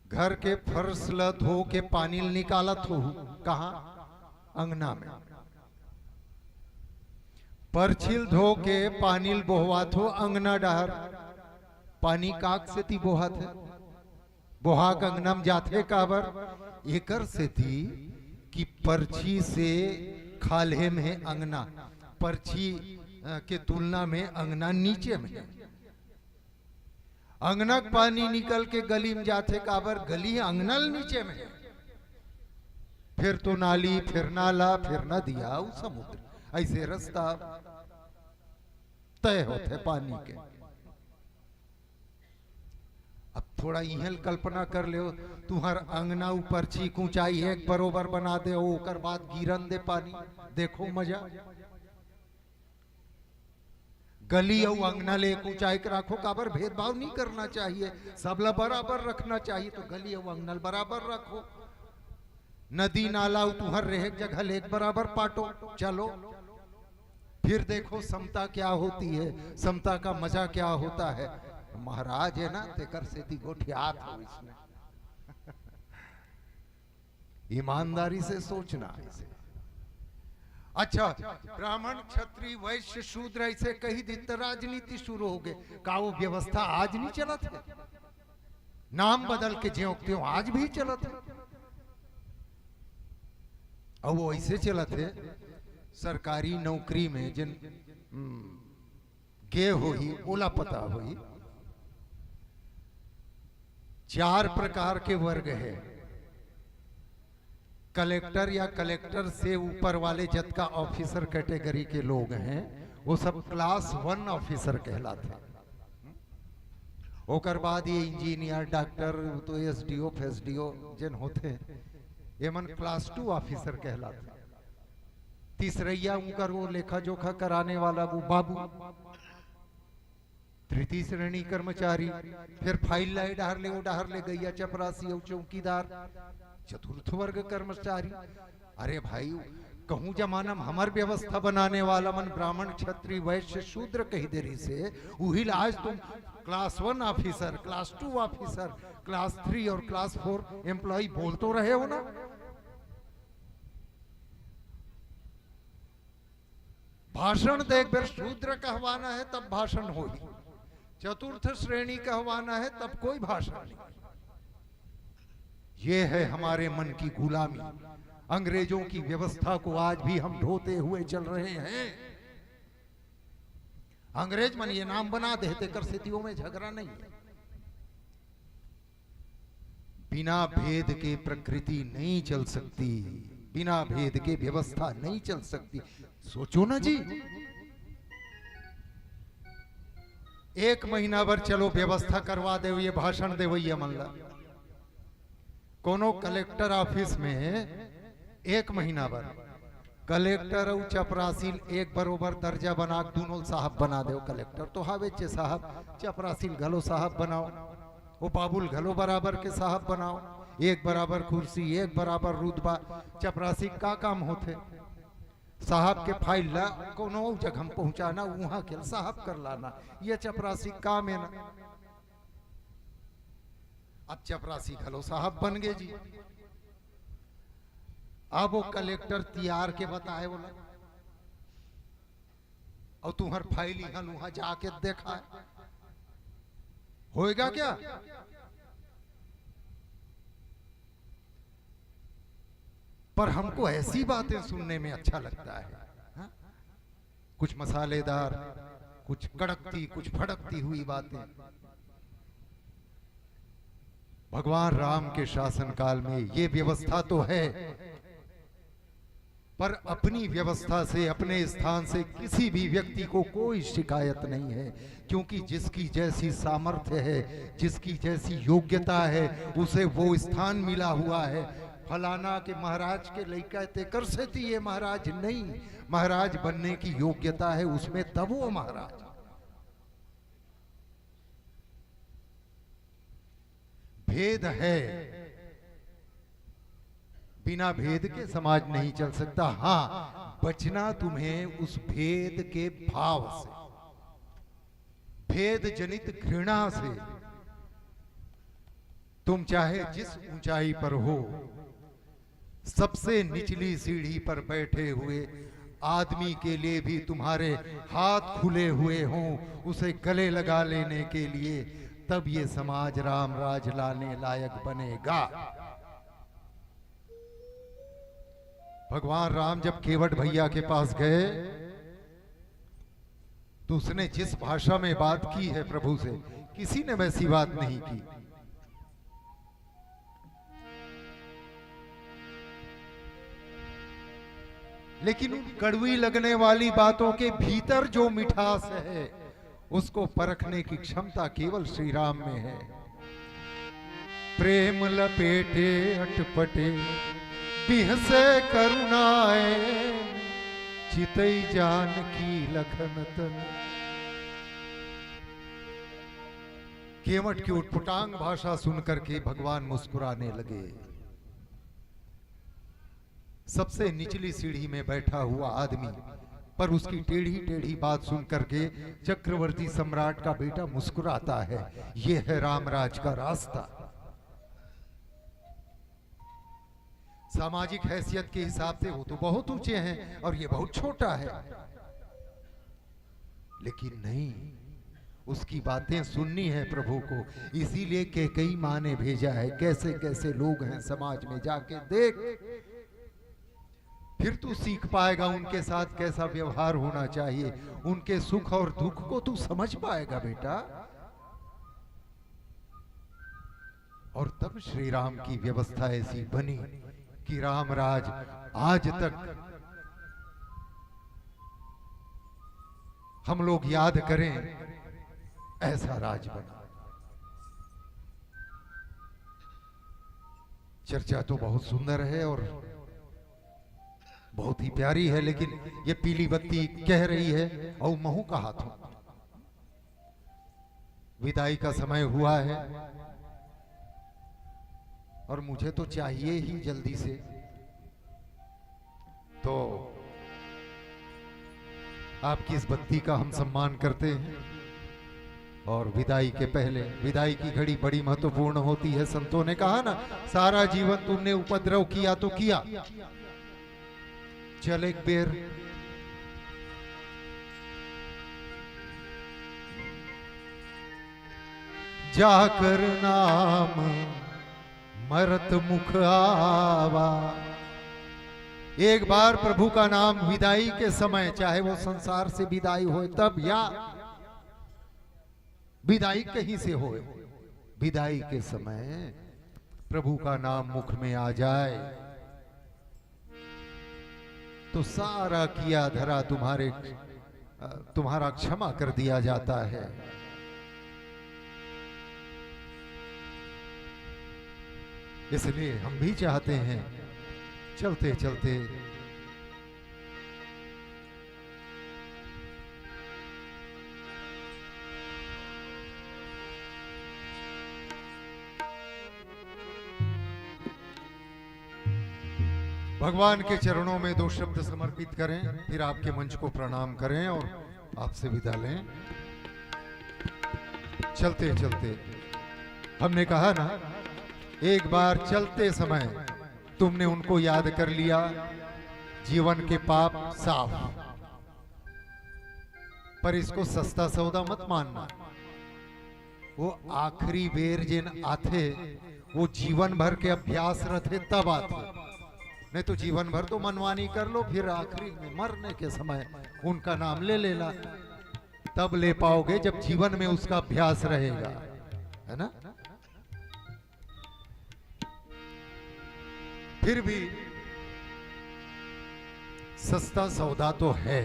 Speaker 2: घर के फर्श ल धो के पानी निकालत हो, कहा? अंगना में। परछिल धो के पानी बोहवात हो अंगना डहर। पानी काक से ती बोहात है, बोहाक अंगनम जाथे काबर? एकर से थी कि परछी से खाले में अंगना, परछी के तुलना में अंगना नीचे में। अंगनक पानी निकल के गली में जाथे काबर? गली अंगनल नीचे में, फिर तो नाली, फिर नाला, फिर नदिया, समुद्र, ऐसे रास्ता तय होते पानी के। अब थोड़ा इहल कल्पना कर ले, तुम्हार अंगना ऊपर चीक ऊंचाई एक बरोबर बना दे, ओकर बाद गिरन दे पानी, देखो मजा। गली और अंगना ले एक ऊंचाई के रखो, काबर भेदभाव नहीं करना चाहिए, सबला बराबर रखना चाहिए, तो गली और अंगना बराबर रखो। नदी नाला तुहर रहे जगह ले एक बराबर पाटो, चलो फिर देखो समता क्या होती है, समता का मजा क्या होता है। महाराज है ना, तेकर से ती गोठियात हो इसमें। ईमानदारी से सोचना इसे। अच्छा, ब्राह्मण, क्षत्रिय, वैश्य, शूद्र ऐसे कही दी तो राजनीति शुरू हो गए। का वो व्यवस्था आज नहीं चलत है? नाम बदल के ज्यों त्यों आज भी चलत है। और वो ऐसे चलत है, सरकारी नौकरी में जिन के होई ओला पता होई। 4 प्रकार के वर्ग है। कलेक्टर या कलेक्टर से ऊपर वाले जत का ऑफिसर कैटेगरी के लोग हैं, वो सब क्लास 1 ऑफिसर कहलाते हैं। ओकर बाद ये इंजीनियर डॉक्टर तो एसडीओ फेसडीओ जिन होते हैं ये मन क्लास 2 ऑफिसर कहलाते हैं। तीसरैया उनकर वो लेखा जोखा कराने वाला वो बाबू, तृतीय श्रेणी कर्मचारी, फिर फाइल लाई डाहर ले गैया चपरासी और चौकीदार, चतुर्थ वर्ग कर्मचारी। अरे भाई कहूं जमाना में हमार व्यवस्था बनाने वाला मन ब्राह्मण क्षत्रिय वैश्य शूद्र कही देरी से वही आज तुम class 1 officer, class 2 officer, class 3 और क्लास 4 एम्प्लॉय बोल तो रहे हो ना। भाषण देख बेर शूद्र कहवाना है तब भाषण होगी, चतुर्थ श्रेणी कहवाना है तब कोई भाषण नहीं। ये है हमारे मन की गुलामी। अंग्रेजों की व्यवस्था को आज भी हम ढोते हुए चल रहे हैं। अंग्रेज मन ये नाम बना देते कर स्थितियों में झगड़ा नहीं है। बिना भेद के प्रकृति नहीं चल सकती, बिना भेद के व्यवस्था नहीं चल सकती। सोचो ना जी, 1 महीना भर चलो व्यवस्था करवा दे, ये भाषण दे वही मन कोनो कलेक्टर ऑफिस में 1 महीना भर कलेक्टर और चपरासील एक बरोबर दर्जा बना दोनों साहब बना दो। कलेक्टर तो हावे चे साहब, चपरासील घलो साहब बनाओ, वो बाबुल घलो बराबर के साहब बनाओ, एक बराबर कुर्सी एक बराबर रुतबा। चपरासी का काम होते साहब के फाइल ला कोनो जगह पहुंचाना, वहां के साहब कर लाना, ये चपरासी काम है ना। अब चपरासी घलो साहब बन गए जी। अब वो कलेक्टर तैयार के बताए बोला और तुम्हार फाइल यहाँ लूहा जाके देखा है, होएगा क्या? पर हमको ऐसी बातें सुनने में अच्छा लगता है, हा? कुछ मसालेदार, कुछ कड़कती, कुछ फड़कती हुई बातें। भगवान राम के शासन काल में ये व्यवस्था तो है, पर अपनी व्यवस्था से, अपने स्थान से किसी भी व्यक्ति को कोई शिकायत नहीं है, क्योंकि जिसकी जैसी सामर्थ्य है, जिसकी जैसी योग्यता है, उसे वो स्थान मिला हुआ है। फलाना के महाराज के लड़का ते कर से थी, ये महाराज नहीं, महाराज बनने की योग्यता है उसमें, तब वो महाराज। भेद है, बिना भेद के समाज नहीं चल सकता। हाँ, बचना तुम्हें उस भेद के भाव से, भेद जनित घृणा से। तुम चाहे जिस ऊंचाई पर हो, सबसे निचली सीढ़ी पर बैठे हुए आदमी के लिए भी तुम्हारे हाथ खुले हुए हों उसे गले लगा लेने के लिए, तब ये समाज राम राज लाने लायक बनेगा। भगवान राम जब केवट भैया के पास गए तो उसने जिस भाषा में बात की है प्रभु से, किसी ने वैसी बात नहीं की। लेकिन उन कड़वी लगने वाली बातों के भीतर जो मिठास है, उसको परखने की क्षमता केवल श्री राम में है। प्रेम लपेटे अटपटे बिहसे करुणाए, चितई जान की लखन तन। केवट की उटपटांग भाषा सुनकर के भगवान मुस्कुराने लगे। सबसे निचली सीढ़ी में बैठा हुआ आदमी, पर उसकी टेढ़ी टेढ़ी बात सुनकर के चक्रवर्ती सम्राट का बेटा मुस्कुराता है। यह है रामराज का रास्ता। सामाजिक हैसियत के हिसाब से वो तो बहुत ऊंचे हैं और ये बहुत छोटा है, लेकिन नहीं, उसकी बातें सुननी है प्रभु को। इसीलिए के कई माँ ने भेजा है, कैसे कैसे लोग हैं समाज में, जाके देख। फिर तू सीख पाएगा उनके साथ कैसा व्यवहार होना चाहिए, उनके सुख और दुख को तू समझ पाएगा बेटा। और तब श्री राम की व्यवस्था ऐसी बनी कि रामराज आज तक हम लोग याद करें, ऐसा राज बना। चर्चा तो बहुत सुंदर है और बहुत ही प्यारी है, लेकिन ये पीली बत्ती कह रही है और महू का हाथों विदाई का समय हुआ है और मुझे तो चाहिए ही जल्दी से। तो आपकी इस बत्ती का हम सम्मान करते हैं और विदाई के पहले, विदाई की घड़ी बड़ी महत्वपूर्ण होती है। संतों ने कहा ना, सारा जीवन तुमने उपद्रव किया तो किया, चल एक बेर जाकर नाम मरत मुख आवा। एक बार प्रभु का नाम विदाई के समय, चाहे वो संसार से विदाई हो तब या विदाई कहीं से हो, विदाई के समय प्रभु का नाम मुख में आ जाए तो सारा किया धरा तुम्हारा क्षमा कर दिया जाता है। इसलिए हम भी चाहते हैं चलते चलते भगवान के चरणों में 2 शब्द समर्पित करें, फिर आपके मंच को प्रणाम करें और आपसे विदा लें। चलते चलते हमने कहा ना, एक बार चलते समय तुमने उनको याद कर लिया, जीवन के पाप साफ। पर इसको सस्ता सौदा मत मानना। वो आखिरी बेर जिन आते वो जीवन भर के अभ्यास रहते तब आते, नहीं तो जीवन भर तो मनमानी कर लो, फिर आखिरी में मरने के समय उनका नाम ले लेना, तब ले पाओगे जब जीवन में उसका अभ्यास रहेगा, है ना। फिर भी सस्ता सौदा तो है,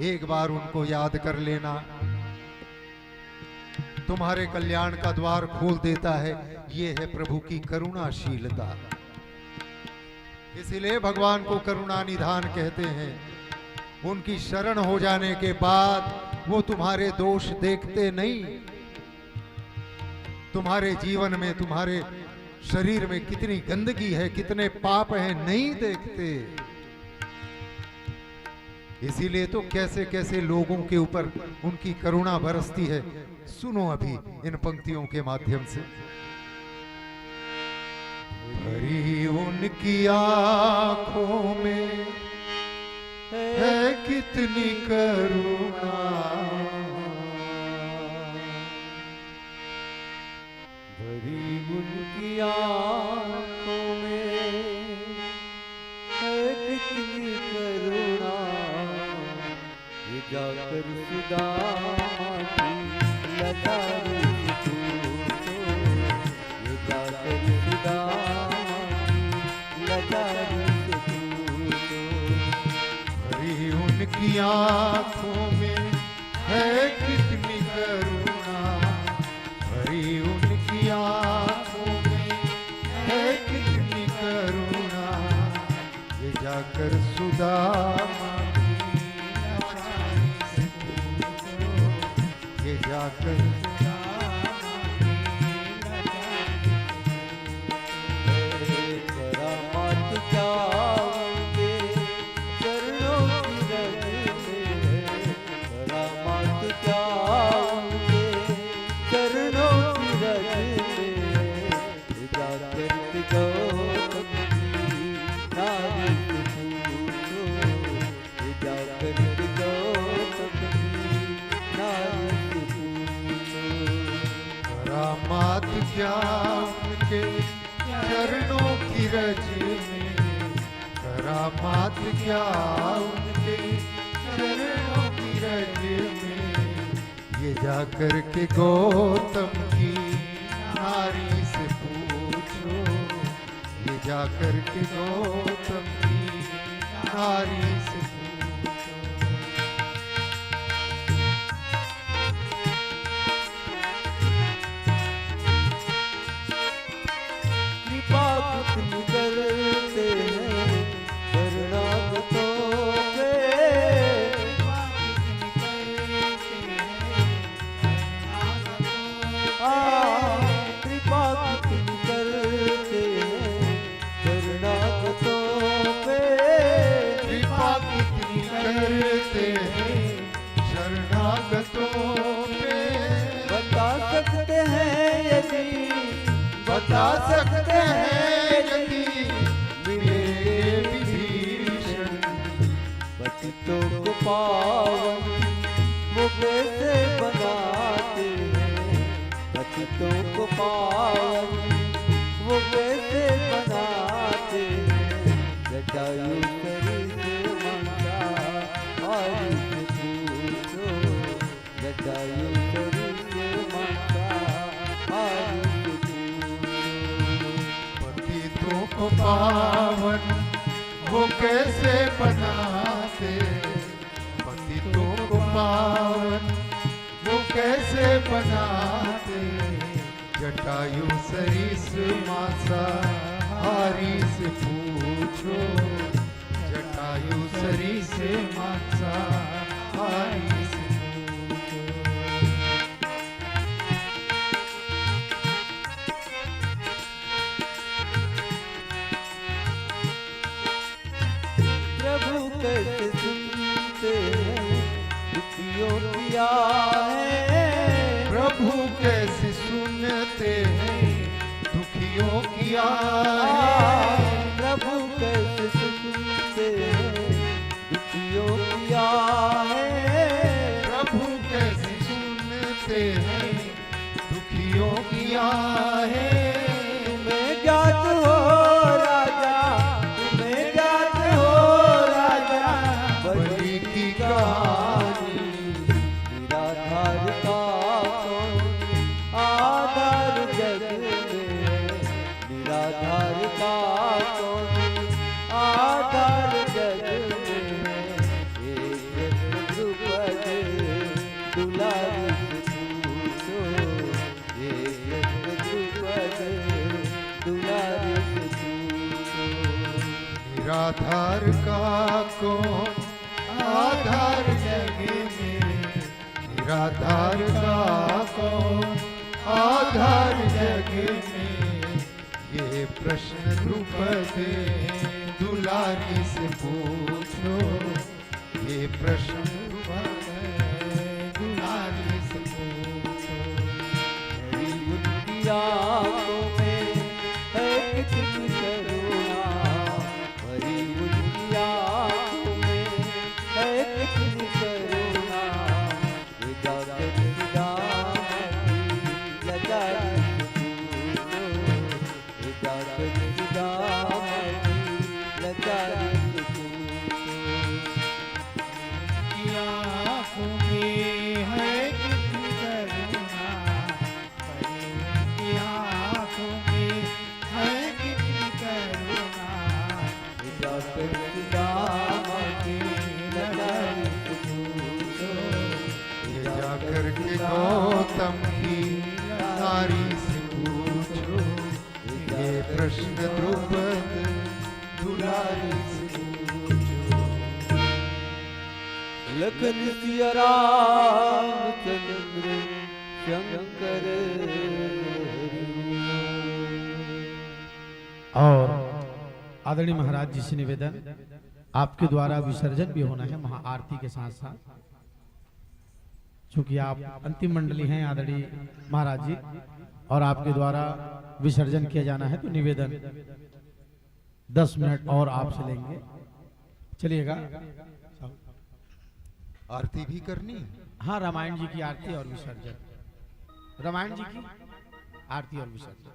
Speaker 2: एक बार उनको याद कर लेना तुम्हारे कल्याण का द्वार खोल देता है। ये है प्रभु की करुणाशीलता। इसीलिए भगवान को करुणा निधान कहते हैं। उनकी शरण हो जाने के बाद वो तुम्हारे दोष देखते नहीं, तुम्हारे जीवन में, तुम्हारे शरीर में कितनी गंदगी है, कितने पाप हैं, नहीं देखते। इसीलिए तो कैसे कैसे लोगों के ऊपर उनकी करुणा बरसती है। सुनो अभी इन पंक्तियों के माध्यम से। भरी उनकी आंखों में है कितनी करुणा,
Speaker 1: भरी उनकी आंखों में है कितनी करुणा, ये जाकर सुदामा की लतारी से पूछो, ये जाकर सुदामा की लतारी से पूछो।
Speaker 2: भरी उनकी आंखों में है कितनी करुणा, भरी उनकी आंखों में है कितनी करुणा, ये जाकर सुदामा की लतारी से पूछो, ये जाकर
Speaker 1: करामात क्या उनके चरणों की रज में, करामात क्या उनके चरणों की रज में, जाकर गौतम की नारी से पूछो, जाकर गौतम की नारी से पूछो।
Speaker 2: करामात क्या उनके चरणों की रज में, करामात करामात क्या उनके चरणों की रज में। ये जाकर के गौतम की नारी से पूछो, ये जाकर के गौतम की नारी से पूछो।
Speaker 1: कृपा कितनी करते हैं शरणागतों पे। कृपा कितनी करते हैं शरणागतों पे।
Speaker 2: कृपा कितनी करते हैं शरणागतों पे।
Speaker 1: बता सकते हैं यदि,
Speaker 2: बता सकते हैं यदि मिले विभीषण।
Speaker 1: पतितों को पावन वो कैसे बनाते हैं। पतितों को पावन वो कैसे बनाते हैं। जटायु सरित मंगा हरि से पूछो। जटायु सरित मंगा हरि से पूछो।
Speaker 2: पतितों को पावन वो कैसे बनाते। पतितों को पावन वो कैसे बनाते। जटायु सरिस मासा हारी से पूछो। जटायु सरिस मासा हारी से पूछो।
Speaker 1: प्रभु कैसे सुनते हैं दुखियों की आहें।
Speaker 2: प्रभु कैसे सुनते हैं दुखियों की आहें।
Speaker 1: प्रभु कैसे सुनते हैं दुखियों की आहें।
Speaker 2: प्रभु कैसे सुनते हैं दुखियों की आहें।
Speaker 1: तुम्हें ज्ञात हो राजा, तुम्हें ज्ञात हो राजा बलि की कहानी। निराधार का कौन आधार जग में। निराधार का कौन आधार जग में। एक द्रुपद दुलारी से पूछो। एक द्रुपद दुलारी से पूछो।
Speaker 2: निराधार का कौन आधार जग में। निराधार का कौन आधार जग में। ये प्रश्न द्रुपद दुलारी से पूछो। ये प्रश्न द्रुपद दुलारी से पूछो।
Speaker 1: मेरी उनकी आँखों में है कितनी करुणा। मेरी उनकी आँखों में है कितनी करुणा। ये जाकर सीधामती लजारी से पूछो। ये जाकर सीधामती लजारी से पूछो।
Speaker 3: की आँखों में है कितनी करुणा। की आँखों में है कितनी करुणा।
Speaker 1: जाकर सीधामती लजारी से पूछो।
Speaker 2: ये जाकर के गौतम की नारी से पूछो। ये प्रश्न द्रुपद दुलारी से पूछो।
Speaker 1: लखन सिया रामचंद्र शंकर।
Speaker 4: और आदरणीय महाराज जी से निवेदन, आपके द्वारा विसर्जन भी होना है महाआरती के साथ साथ। चूंकि आप अंतिम मंडली हैं आदरणीय महाराज जी, और आपके द्वारा विसर्जन किया जाना है, तो निवेदन 10 मिनट और आपसे लेंगे। चलिएगा।
Speaker 2: आरती भी करनी है।
Speaker 4: हाँ, रामायण जी की आरती और विसर्जन। रामायण जी की आरती और विसर्जन।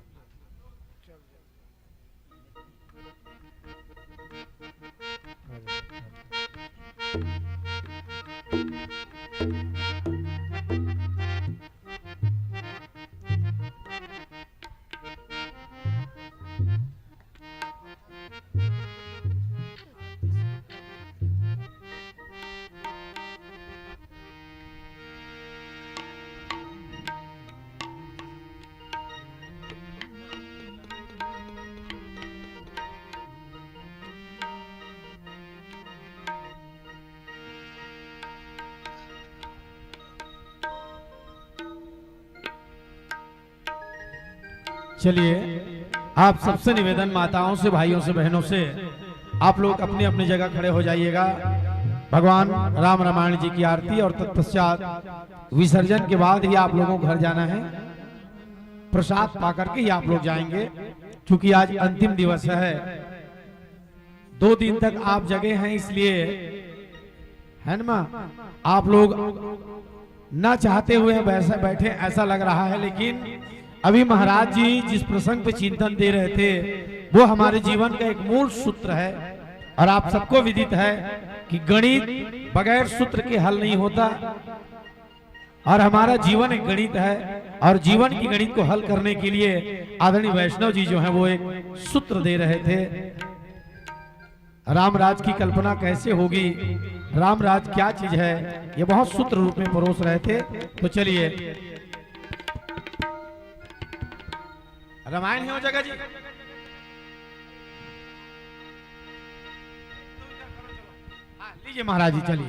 Speaker 4: चलिए आप सबसे निवेदन, माताओं से, भाइयों से, बहनों से, आप लोग अपनी अपनी जगह खड़े हो जाइएगा। भगवान राम रामायण जी की आरती और तत्पश्चात विसर्जन के बाद ही आप लोगों को घर जाना है। प्रसाद पा करके ही आप लोग जाएंगे, क्योंकि आज अंतिम दिवस है। 2 दिन तक आप जगे हैं, इसलिए है ना, आप लोग ना चाहते हुए वैसे बैठे ऐसा लग रहा है, लेकिन अभी महाराज जी जिस प्रसंग पे चिंतन दे रहे थे वो हमारे जीवन का एक मूल सूत्र है। और आप सबको विदित है कि गणित बगैर सूत्र के हल नहीं होता, और हमारा जीवन एक गणित है। और जीवन की गणित को हल करने के लिए आदरणीय वैष्णव जी जो है वो एक सूत्र दे रहे थे। रामराज की कल्पना कैसे होगी, रामराज क्या चीज है, ये बहुत सूत्र रूप में परोस रहे थे। तो चलिए रामायण है हो जगह जी, लीजिए महाराज जी, चलिए।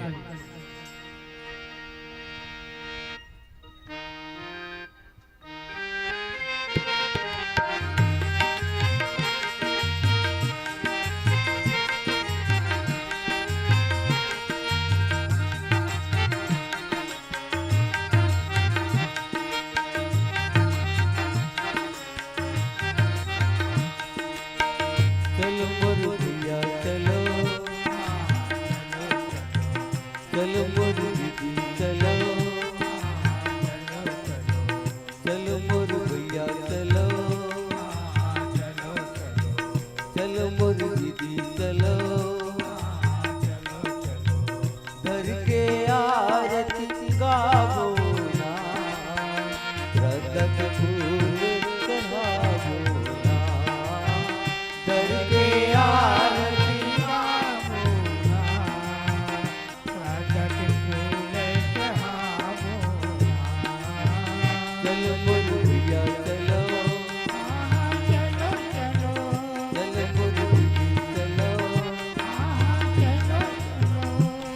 Speaker 1: चलो मोर भैया चलो, चलो मोर दीदी चलो, चलो मोर भैया चलो, चलो मोर दीदी चलो, घर के आरती गावो ना, रतन फूल चढ़ावो ना, घर के आरती गावो ना,
Speaker 3: रतन फूल चढ़ावो ना।
Speaker 1: चलो मोर भैया चलो,
Speaker 3: चलो चलो,
Speaker 1: चलो मोर दीदी चलो,
Speaker 3: चलो चलो,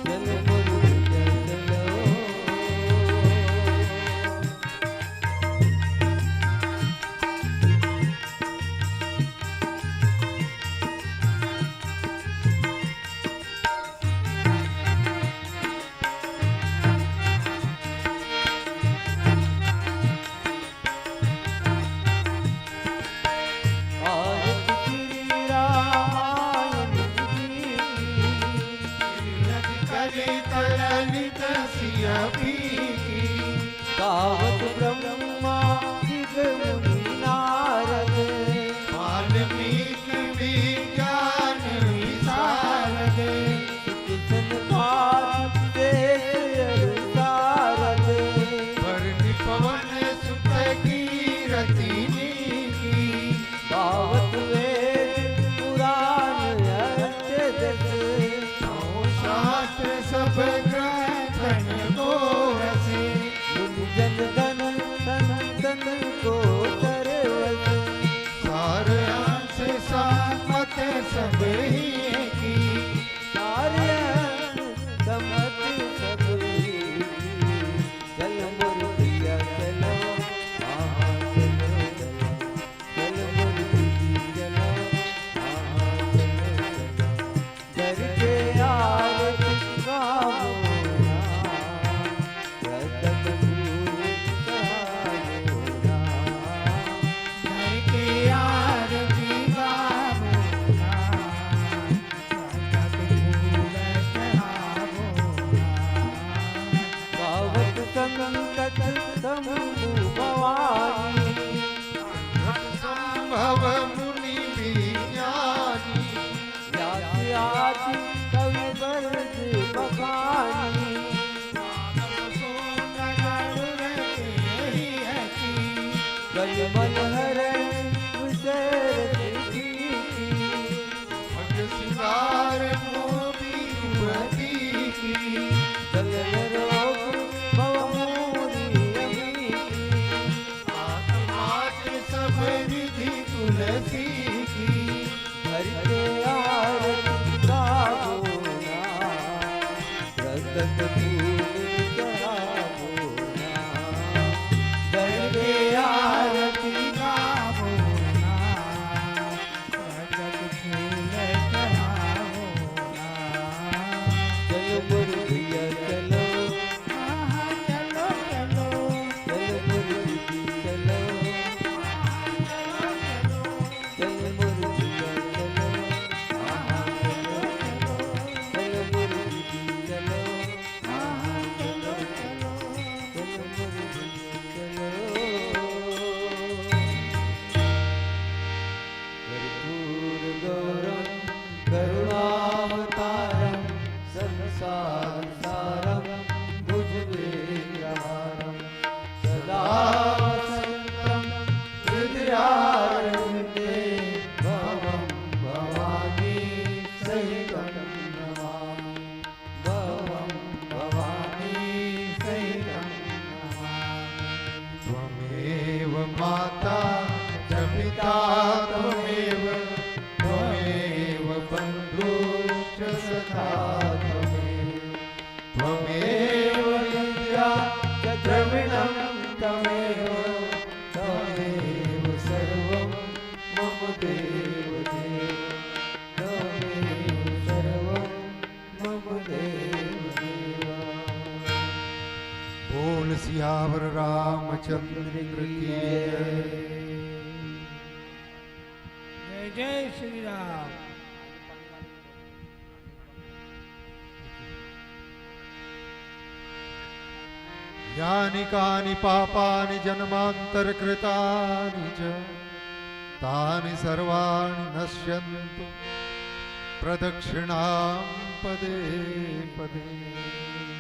Speaker 1: चलो मोर भैया चलो। आरती श्री रामायण जी की,
Speaker 3: ललित ललित सिया पीकी,
Speaker 1: गावत ब्रह्मा शिव मुनि नारद,
Speaker 3: वाल्मीकि विज्ञान विशारद,
Speaker 1: किशन भात देश सारद,
Speaker 3: वरनि पवन सुत कीरति नीकी,
Speaker 1: गावत वेद पुराण अष्ट दश,
Speaker 3: नौ शास्त्र सब ग्रंथन को रसे,
Speaker 1: मुनि जन धन धन को सरवस,
Speaker 3: सार अंश सामत सब ही की,
Speaker 1: सारे समत सब ही। चल मोर भैया चलो, आहा चलो चलो, चल मोर दीदी चलो, आहा चलो चलो, घर के आरती गावो ना, रतन फूल चढ़ावो ना।
Speaker 3: घर के आरती गावो ना, रतन फूल चढ़ावो ना।
Speaker 1: गावत संकट शंभु भवानी,
Speaker 3: संभव मुनि विज्ञानी,
Speaker 1: व्यास आदि कवि वर्ग बखानी, कल मन हरण विसर की, कल रोग भव मूरी अमीकी,
Speaker 2: माता च पिता त्वमेव त्वमेव बन्धुश्च सखा त्वमेव
Speaker 1: विद्या च द्रविणं तमेव तमेव सर्वं मम देव देव तमेव सर्वं मम देव देव।
Speaker 2: बोल सियावर रामचंद्र की जय।
Speaker 3: जय जय श्री राम।
Speaker 2: यानि कानि पापानि जन्मान्तरकृतानि च तानि सर्वाणि नश्यन्तु प्रदक्षिणां पदे पदे।